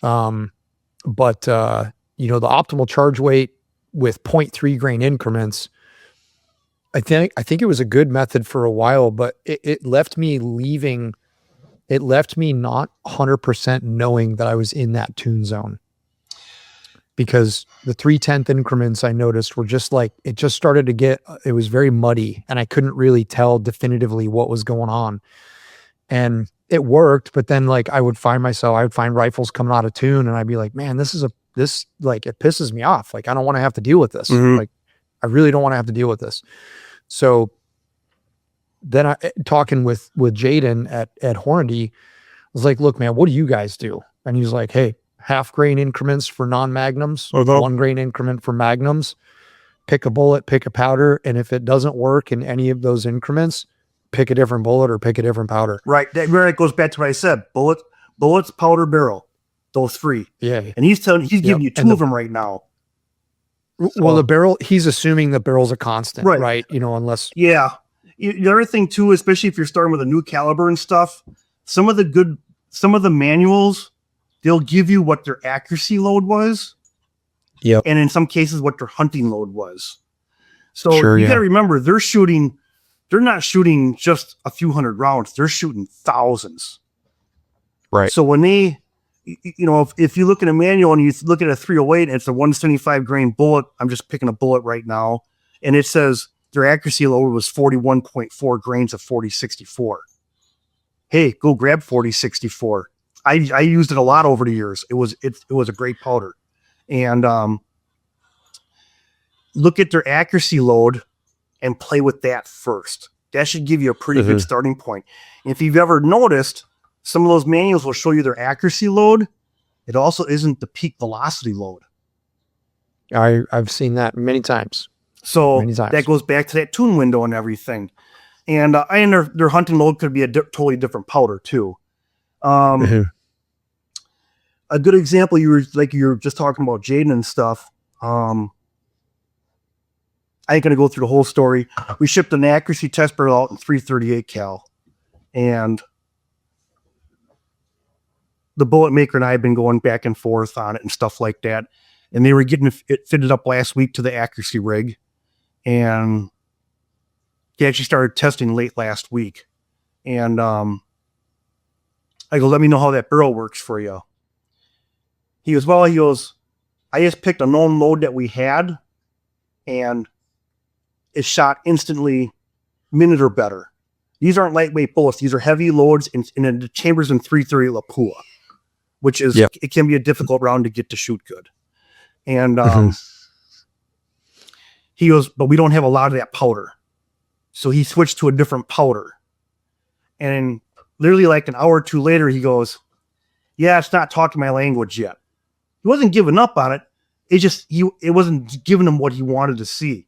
But the optimal charge weight with 0.3 grain increments, I think it was a good method for a while, but it left me not 100% knowing that I was in that tune zone, because the 3/10 increments I noticed were just it just started to get, it was very muddy and I couldn't really tell definitively what was going on. And it worked, but then I would find rifles coming out of tune and I'd be like, man, it pisses me off. I don't want to have to deal with this. I really don't want to have to deal with this. So then talking with Jaden at Hornady, I was like, look, man, what do you guys do? And he's like, hey, half grain increments for non-magnums, 1 grain increment for magnums, pick a bullet, pick a powder. And if it doesn't work in any of those increments, pick a different bullet or pick a different powder. Right. That goes back to what I said. Bullets, powder, barrel, those 3. Yeah. And he's giving you 2 of them right now. Well, the barrel, he's assuming the barrel's a constant, right? Unless. Yeah. The other thing too, especially if you're starting with a new caliber and stuff, some of the manuals, they'll give you what their accuracy load was. Yep. And in some cases, what their hunting load was. So you got to remember, they're not shooting just a few hundred rounds. They're shooting thousands. Right. So when they, if you look at a manual and you look at a 308 and it's a 175 grain bullet, I'm just picking a bullet right now, and it says their accuracy load was 41.4 grains of 4064. Hey, go grab 4064. I used it a lot over the years. It was a great powder. And look at their accuracy load and play with that first. That should give you a pretty good starting point. And if you've ever noticed, some of those manuals will show you their accuracy load. It also isn't the peak velocity load. I've seen that many times. So that goes back to that tune window and everything. And their hunting load could be a totally different powder too. A good example, you were just talking about Jaden and stuff. I ain't going to go through the whole story. We shipped an accuracy test barrel out in 338 cal. And the bullet maker and I have been going back and forth on it and stuff like that. And they were getting it fitted up last week to the accuracy rig. And they actually started testing late last week. And I go, let me know how that barrel works for you. He goes, I just picked a known load that we had, and it shot instantly, minute or better. These aren't lightweight bullets. These are heavy loads in the chambers in 330 Lapua, which is, it can be a difficult round to get to shoot good. And He goes, but we don't have a lot of that powder. So he switched to a different powder. And literally like an hour or two later, he goes, yeah, it's not talking my language yet. He wasn't giving up on it. It wasn't giving him what he wanted to see.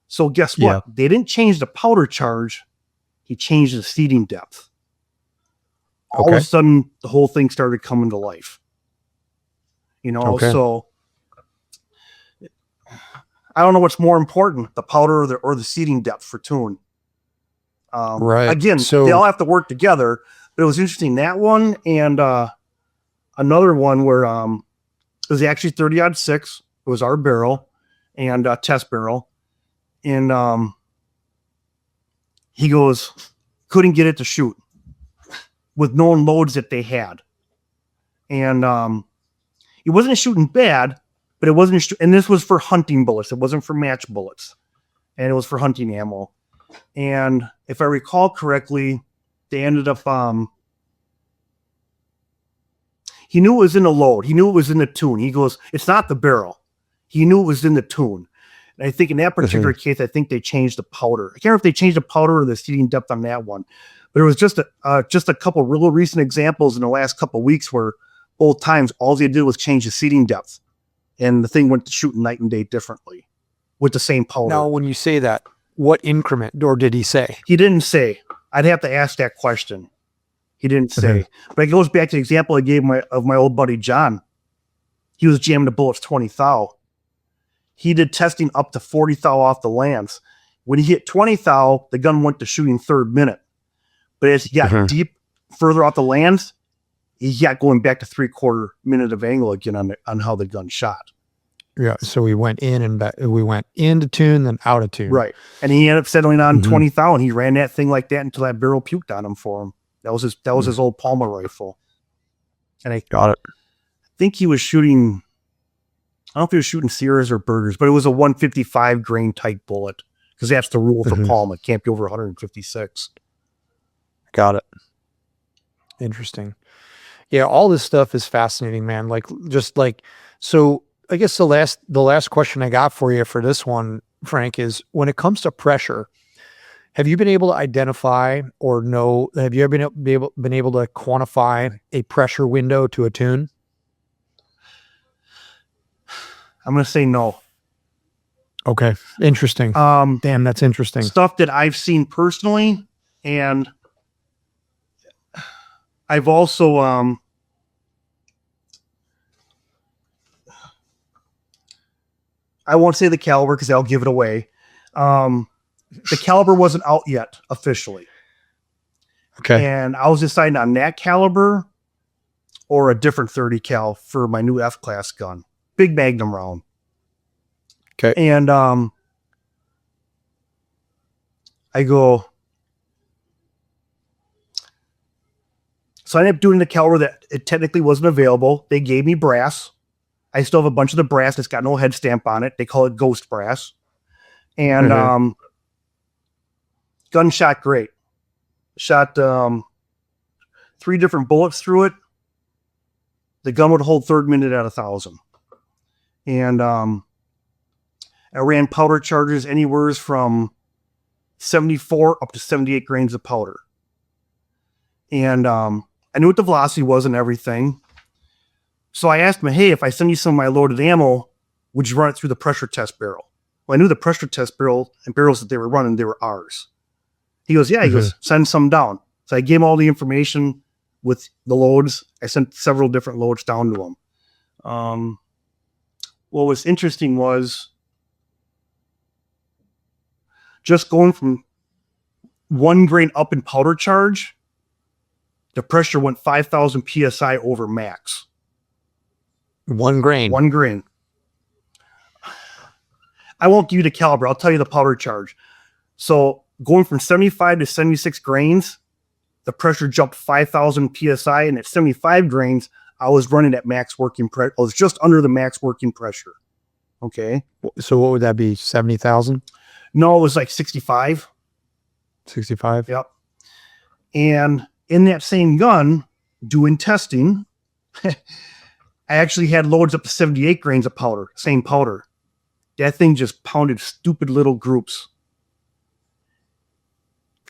So guess what? Yeah. They didn't change the powder charge. He changed the seeding depth. All of a sudden, the whole thing started coming to life. So I don't know what's more important, the powder or the seeding depth for tune. Right. Again, So they all have to work together. But it was interesting, that one and another one where it was actually 30-06. It was our barrel and test barrel. And he goes, couldn't get it to shoot with known loads that they had. And it wasn't shooting bad, but it wasn't, and this was for hunting bullets. It wasn't for match bullets. And it was for hunting ammo. And if I recall correctly, they ended up, he knew it was in the load. He knew it was in the tune. He goes, it's not the barrel. He knew it was in the tune. And I think in that particular case, I think they changed the powder. I can't remember if they changed the powder or the seeding depth on that one. But it was just a couple real recent examples in the last couple of weeks where both times all they did was change the seeding depth. And the thing went to shooting night and day differently with the same powder. now when you say that, what increment, or did he say? He didn't say. I'd have to ask that question. He didn't say. But it goes back to the example I gave of my old buddy John. He was jamming the bullets 20 thou. He did testing up to 40 thou off the lands. When he hit 20 thou, the gun went to shooting third minute. But as he got deep further off the lands, he got going back to 3/4 minute of angle again on how the gun shot. Yeah. So we went in and back, we went into tune, then out of tune. Right. And he ended up settling on 20 thou, and he ran that thing like that until that barrel puked on him for him. That was his old Palmer rifle. And I Got it. think he was shooting, I don't know if he was shooting Sierras or Burgers, but it was a 155 grain type bullet because that's the rule for Palmer. It can't be over 156. Got it. Interesting. Yeah, all this stuff is fascinating, man. So I guess the last question I got for you for this one, Frank, is when it comes to pressure, have you been able to identify or know, have you ever been able to quantify a pressure window to a tune? I'm going to say no. Okay. Interesting. Damn, that's interesting. Stuff that I've seen personally, and I've also I won't say the caliber because I'll give it away. The caliber wasn't out yet officially. Okay. And I was deciding on that caliber or a different 30 cal for my new F-class gun. Big Magnum round. Okay. And I go, so I ended up doing the caliber that it technically wasn't available. They gave me brass. I still have a bunch of the brass that's got no head stamp on it. They call it ghost brass. And gun shot great. Shot 3 different bullets through it. The gun would hold third minute at 1,000. And I ran powder charges anywhere from 74 up to 78 grains of powder. And I knew what the velocity was and everything. So I asked him, hey, if I send you some of my loaded ammo, would you run it through the pressure test barrel? Well, I knew the pressure test barrel and barrels that they were running, they were ours. He goes, yeah. He goes, send some down. So I gave him all the information with the loads. I sent several different loads down to him. What was interesting was just going from 1 grain up in powder charge, the pressure went 5,000 PSI over max. 1 grain. 1 grain. I won't give you the caliber. I'll tell you the powder charge. So going from 75 to 76 grains, the pressure jumped 5,000 PSI, and at 75 grains, I was running at max working pressure. I was just under the max working pressure. Okay. So what would that be? 70,000? No, it was like 65. 65? Yep. And in that same gun, doing testing, I actually had loads up to 78 grains of powder, same powder. that thing just pounded stupid little groups.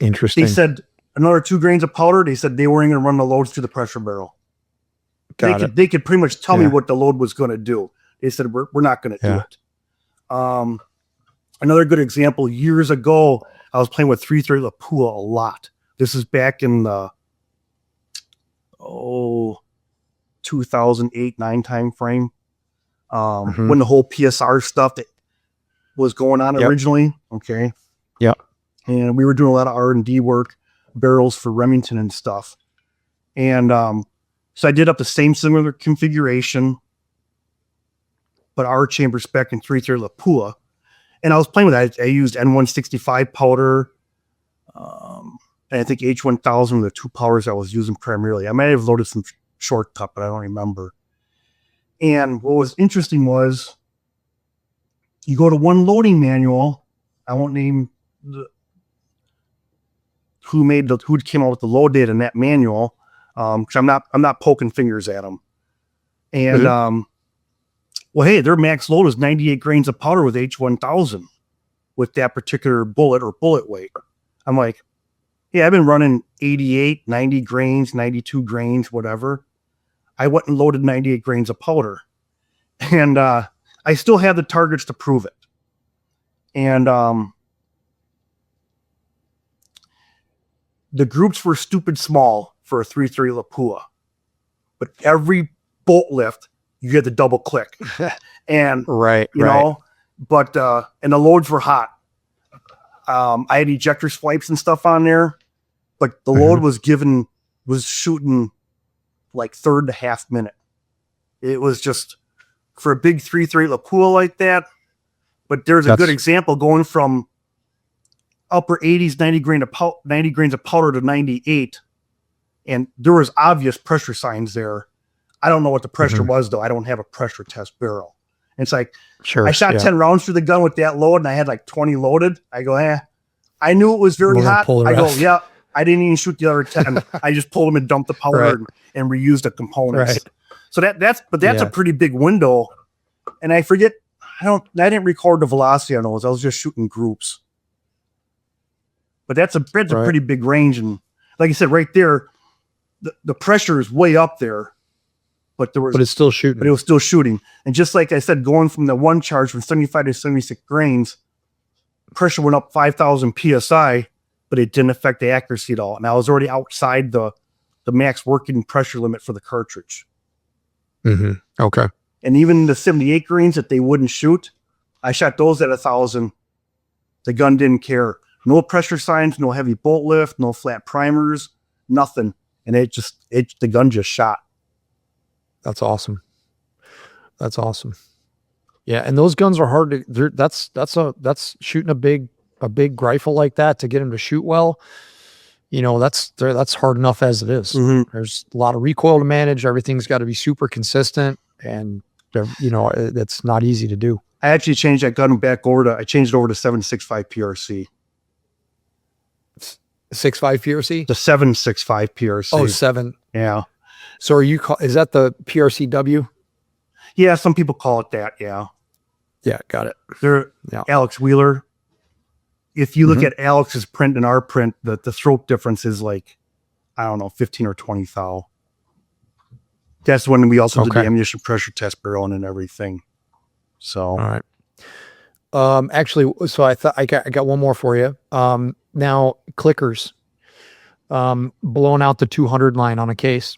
Interesting. They said another 2 grains of powder. They said they weren't going to run the loads through the pressure barrel. They could pretty much tell me what the load was going to do. They said, we're not going to do it. Another good example, years ago, I was playing with 330 Lapua a lot. This is back in the 2008-9 time frame. When the whole PSR stuff that was going on originally. Okay. Yep. And we were doing a lot of R&D work, barrels for Remington and stuff. And so I did up the same similar configuration, but our chamber spec in 330 Lapua. And I was playing with that. I used N165 powder. And I think H1000 were the 2 powders I was using primarily. I might have loaded some shortcut, but I don't remember. And what was interesting was you go to one loading manual. I won't name who came out with the load data in that manual. Cause I'm not poking fingers at them. And, well, hey, their max load is 98 grains of powder with H1000 with that particular bullet or bullet weight. I'm like, yeah, I've been running 88, 90 grains, 92 grains, whatever. I went and loaded 98 grains of powder. And I still have the targets to prove it. And the groups were stupid small for a 330 Lapua. But every bolt lift, you had to double click. And, you know, but, and the loads were hot. I had ejector swipes and stuff on there, but the load was shooting like third to half minute. It was just for a big 330 Lapua like that. But there's a good example going from upper 80s, 90 grains of powder to 98. And there was obvious pressure signs there. I don't know what the pressure was, though. I don't have a pressure test barrel. And it's like, I shot 10 rounds through the gun with that load, and I had like 20 loaded. I go, I knew it was very hot. I go, yeah. I didn't even shoot the other 10. I just pulled them and dumped the powder and reused the components. So that's a pretty big window. And I forget, I didn't record the velocity on those. I was just shooting groups. But that's a pretty big range. And like I said, right there, the pressure is way up there. But it's still shooting. But it was still shooting. And just like I said, going from the one charge from 75 to 76 grains, pressure went up 5,000 PSI, but it didn't affect the accuracy at all. And I was already outside the max working pressure limit for the cartridge. Okay. And even the 78 grains that they wouldn't shoot, I shot those at 1,000. The gun didn't care. No pressure signs, no heavy bolt lift, no flat primers, nothing. And the gun just shot. That's awesome. That's awesome. Yeah, and those guns are hard to. That's shooting a big rifle like that to get him to shoot well. You know, that's hard enough as it is. There's a lot of recoil to manage. Everything's got to be super consistent, and you know, it's not easy to do. I actually changed that gun back over to. I changed it over to 765 PRC. 6.5 PRC. The 765 PRC. Oh, 7. Yeah. So is that the PRCW? Yeah, some people call it that. Yeah. Yeah, got it. Alex Wheeler. If you look at Alex's print and our print, the throat difference is like, I don't know, 15 or 20 thou. That's when we also did the ammunition pressure test barrel and everything. So, all right. Actually, so I thought I got one more for you. Now clickers, blowing out the 200 line on a case.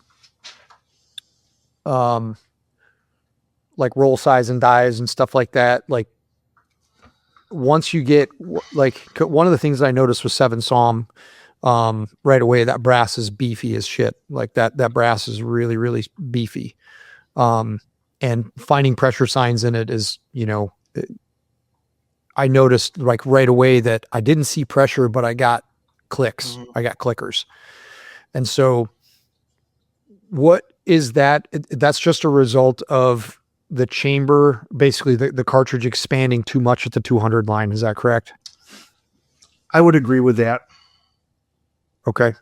Like roll size and dies and stuff like that. Like once you get one of the things I noticed with 7 SAUM, right away, that brass is beefy as shit. Like that brass is really, really beefy. And finding pressure signs in it is, you know, I noticed like right away that I didn't see pressure, but I got clicks. I got clickers. And so what is that? That's just a result of the chamber, basically the cartridge expanding too much at the 200 line. Is that correct? I would agree with that. Okay.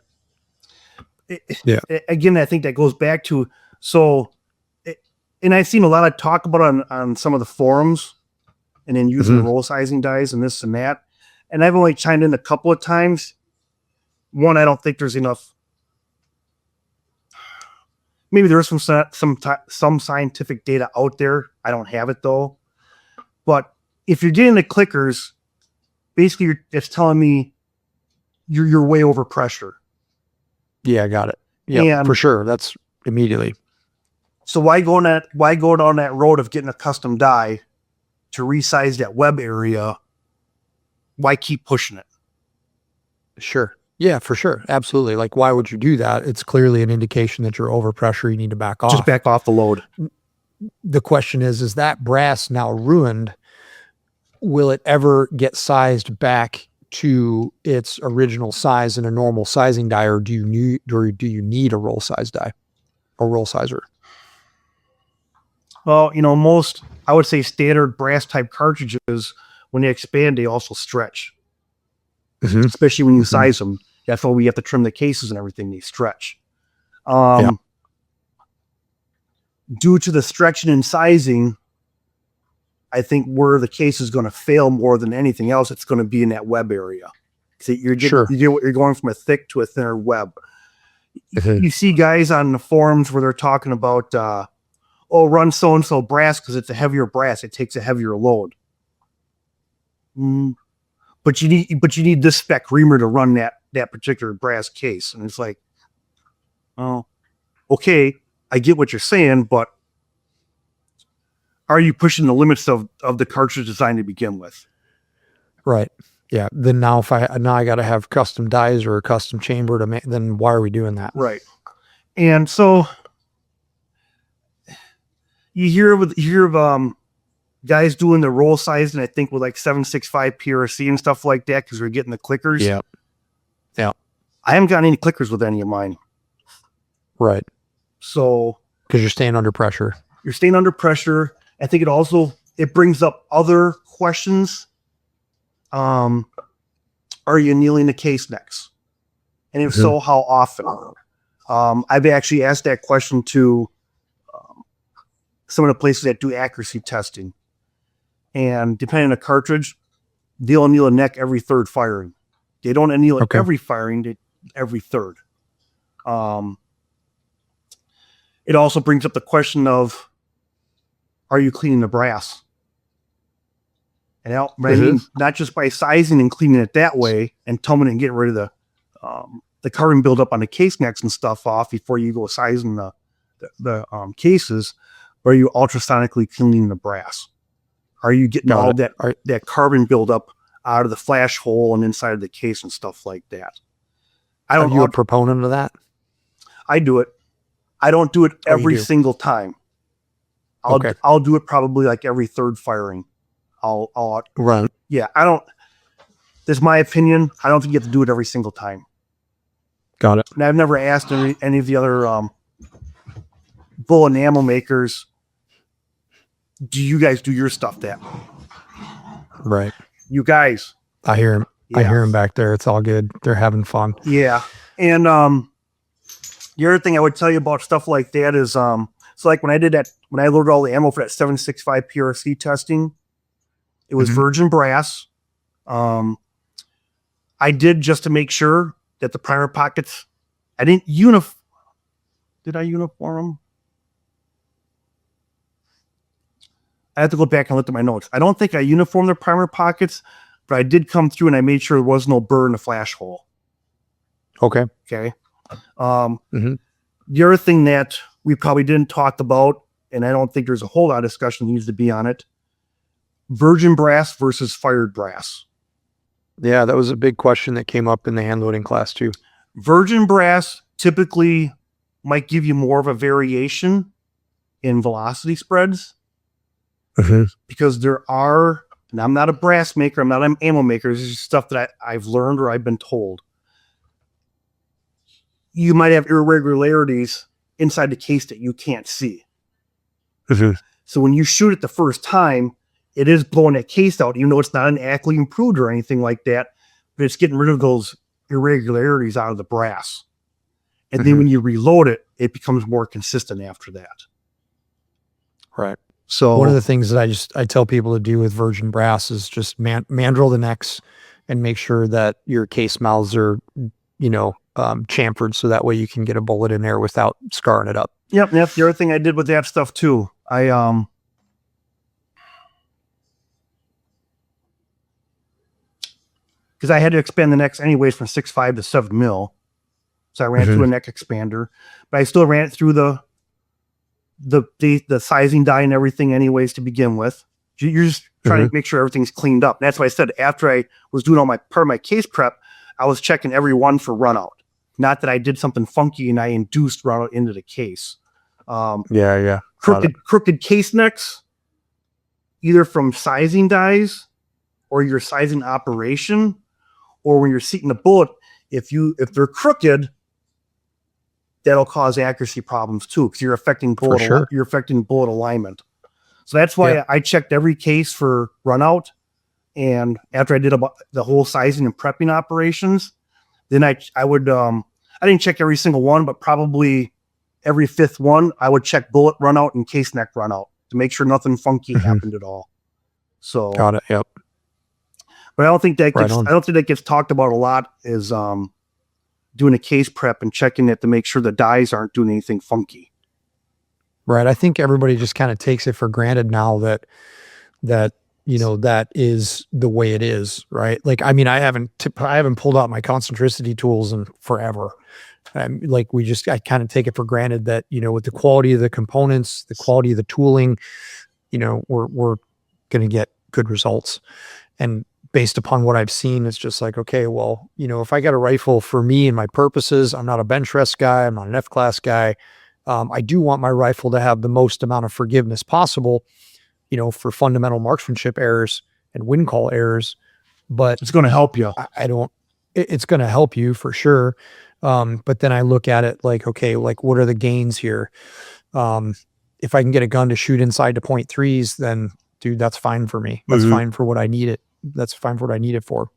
Yeah. Again, I think that goes back to, and I've seen a lot of talk about it on some of the forums. and then using the roll sizing dies and this and that. And I've only chimed in a couple of times. One, I don't think there's enough. Maybe there is some scientific data out there. I don't have it though. But if you're getting the clickers, basically it's telling me you're way over pressure. Yeah, I got it. Yeah, for sure. That's immediately. So why go down that road of getting a custom die to resize that web area? Why keep pushing it? Sure. Yeah, for sure. Absolutely. Like, why would you do that? It's clearly an indication that you're over pressure. You need to back off. Just back off the load. The question is that brass now ruined? Will it ever get sized back to its original size in a normal sizing die, or do you need a roll size die or roll sizer? Well, most, I would say, standard brass type cartridges, when they expand, they also stretch. Especially when you size them. That's why we have to trim the cases and everything. They stretch. Due to the stretching and sizing, I think where the case is going to fail more than anything else, it's going to be in that web area. So you're going from a thick to a thinner web. You see guys on the forums where they're talking about, run so-and-so brass because it's a heavier brass. It takes a heavier load. But you need this spec reamer to run that particular brass case. And it's like, oh, okay, I get what you're saying, but are you pushing the limits of the cartridge design to begin with? Right. Yeah. Then now I got to have custom dies or a custom chamber then why are we doing that? Right. And so you hear of guys doing the roll sizing, I think with like 765 PRC and stuff like that, because we're getting the clickers. Yeah. Yeah. I haven't gotten any clickers with any of mine. Right. So because you're staying under pressure. You're staying under pressure. I think it brings up other questions. Are you annealing the case necks? And if so, how often? I've actually asked that question to some of the places that do accuracy testing. And depending on the cartridge, they'll anneal a neck every third firing. They don't anneal it every firing, every third. It also brings up the question of, are you cleaning the brass? And I mean, not just by sizing and cleaning it that way and tumbling and getting rid of the carbon buildup on the case necks and stuff off before you go sizing the cases, but are you ultrasonically cleaning the brass? Are you getting all that carbon buildup out of the flash hole and inside of the case and stuff like that? Are you a proponent of that? I do it. I don't do it every single time. I'll do it probably like every third firing. I'll run. Yeah, I don't. This is my opinion. I don't think you have to do it every single time. Got it. And I've never asked any of the other bull enamel makers, do you guys do your stuff that? Right. You guys. I hear him. Yeah. I hear him back there. It's all good. They're having fun. Yeah. And the other thing I would tell you about stuff like that is, so like when I loaded all the ammo for that 765 PRC testing, it was virgin brass. I did just to make sure that the primer pockets, I didn't did I uniform them? I have to go back and look at my notes. I don't think I uniformed the primer pockets, but I did come through and I made sure there was no burr in the flash hole. Okay. Okay. The other thing that we probably didn't talk about, and I don't think there's a whole lot of discussion that needs to be on it, virgin brass versus fired brass. Yeah, that was a big question that came up in the hand loading class too. Virgin brass typically might give you more of a variation in velocity spreads because there are, and I'm not a brass maker, I'm not an ammo maker, this is stuff that I've learned or I've been told. You might have irregularities inside the case that you can't see. So when you shoot it the first time, it is blowing that case out, even though it's not accurately improved or anything like that, but it's getting rid of those irregularities out of the brass. And then when you reload it, it becomes more consistent after that. Right. One of So the things that I tell people to do with virgin brass is just mandrel the necks and make sure that your case mouths are, chamfered so that way you can get a bullet in there without scarring it up. yep, that's the other thing I did with that stuff too. Because I had to expand the necks anyways from 6.5 to 7 mil. So I ran it through a neck expander, but I still ran it through the sizing die and everything anyways to begin with. You're just trying to make sure everything's cleaned up. And that's why I said after I was doing all my case prep, I was checking every one for run out. Not that I did something funky and I induced run out into the case. Yeah. Crooked case necks, either from sizing dies or your sizing operation, or when you're seating the bullet, if they're crooked, that'll cause accuracy problems too, because you're affecting bullet alignment. So that's why I checked every case for run out. And after I did about the whole sizing and prepping operations, then I would I didn't check every single one, but probably every fifth one I would check bullet run out and case neck run out to make sure nothing funky happened at all. So got it. Yep. But I don't think that gets talked about a lot, is doing a case prep and checking it to make sure the dies aren't doing anything funky. Right. I think everybody just kind of takes it for granted now that that is the way it is, right? Like, I mean, I haven't pulled out my concentricity tools in forever. I kind of take it for granted that, with the quality of the components, the quality of the tooling, we're going to get good results. And based upon what I've seen, it's just like, okay, well, if I got a rifle for me and my purposes, I'm not a bench rest guy, I'm not an F-class guy. I do want my rifle to have the most amount of forgiveness possible, for fundamental marksmanship errors and wind call errors, but it's going to help you. It's going to help you for sure. But then I look at it like, okay, like what are the gains here? If I can get a gun to shoot inside to .3s, then dude, that's fine for me. That's fine for what I need it. That's fine for what I need it for.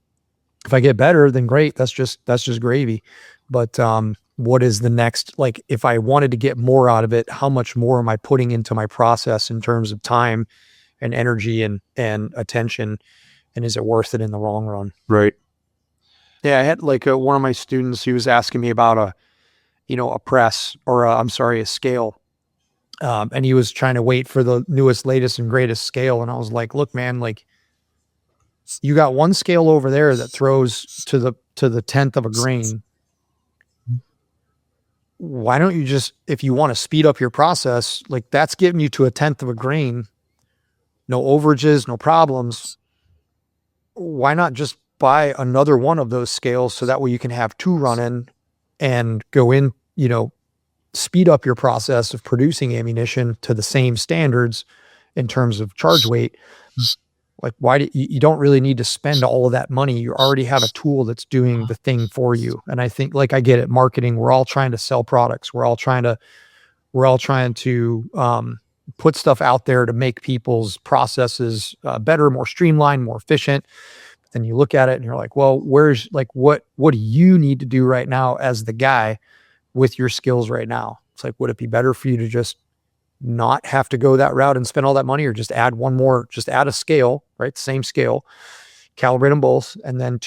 If I get better, then great. That's just gravy. But, what is the next, like, if I wanted to get more out of it, how much more am I putting into my process in terms of time and energy and attention? And is it worth it in the long run? Right. Yeah. I had like one of my students, he was asking me about a press or a scale. And he was trying to wait for the newest, latest and greatest scale. And I was like, look, man, like you got one scale over there that throws to the 10th of a grain. Why don't you just, if you want to speed up your process, like that's getting you to a 10th of a grain, no overages, no problems. Why not just buy another one of those scales so that way you can have two running and go in, speed up your process of producing ammunition to the same standards in terms of charge weight. Like, why do you don't really need to spend all of that money? You already have a tool that's doing the thing for you. And I think, like, I get it, marketing, we're all trying to sell products. We're all trying to put stuff out there to make people's processes better, more streamlined, more efficient. But then you look at it and you're like, well, where's like, what do you need to do right now as the guy with your skills right now? It's like, would it be better for you to just not have to go that route and spend all that money, or just add a scale, right? Same scale, calibrate them both. And then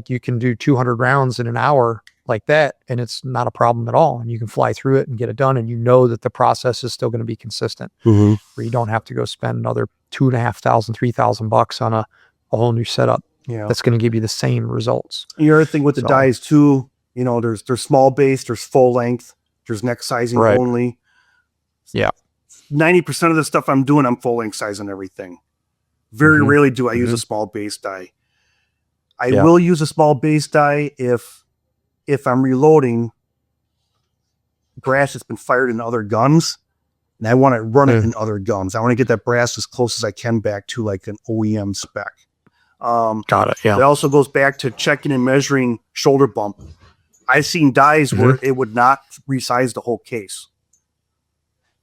you can do 200 rounds in an hour like that. And it's not a problem at all. And you can fly through it and get it done. And that the process is still going to be consistent, where you don't have to go spend another $2,500, $3,000 on a whole new setup. Yeah. That's going to give you the same results. The other thing with the dies too, there's small base, there's full length, there's neck sizing only. Yeah. 90% of the stuff I'm doing, I'm full length sizing everything. Very rarely do I use a small base die. I will use a small base die if I'm reloading brass that's been fired in other guns, and I want to run it in other guns. I want to get that brass as close as I can back to like an OEM spec. Got it. Yeah. It also goes back to checking and measuring shoulder bump. I've seen dies where it would not resize the whole case.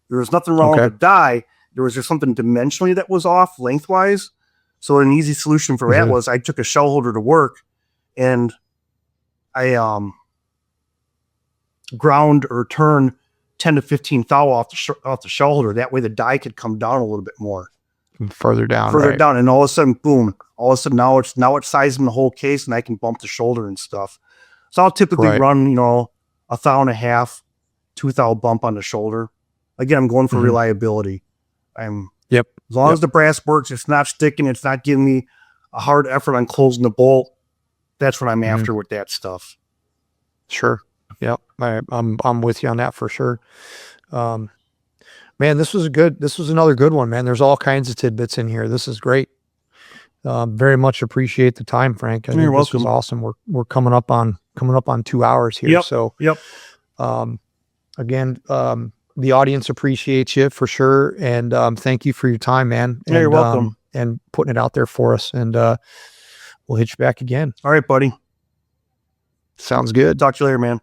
There was nothing wrong with the die. There was just something dimensionally that was off lengthwise. So an easy solution for that was I took a shell holder to work, and I ground or turned 10 to 15 thou off the shoulder. That way the die could come down a little bit more. Further down. Further right. down, and all of a sudden, boom! All of a sudden, now it's sizing the whole case, and I can bump the shoulder and stuff. So I'll typically Right. run, you know, 1.5 thou, 2 thou bump on the shoulder. Again, I'm going for Mhm. reliability. Yep. As long Yep. as the brass works, it's not sticking, it's not giving me a hard effort on closing the bolt. That's what I'm Mhm. after with that stuff. Sure. Yep. I'm with you on that for sure. Man, this was another good one, man. There's all kinds of tidbits in here. This is great. Very much appreciate the time, Frank. I You're think this was welcome. awesome. We're coming up on 2 hours here. Yep. So, Yep. Again, the audience appreciates you for sure. And, thank you for your time, man. Yeah, you're And, welcome. and putting it out there for us. And, we'll hit you back again. All right, buddy. Sounds good. Talk to you later, man.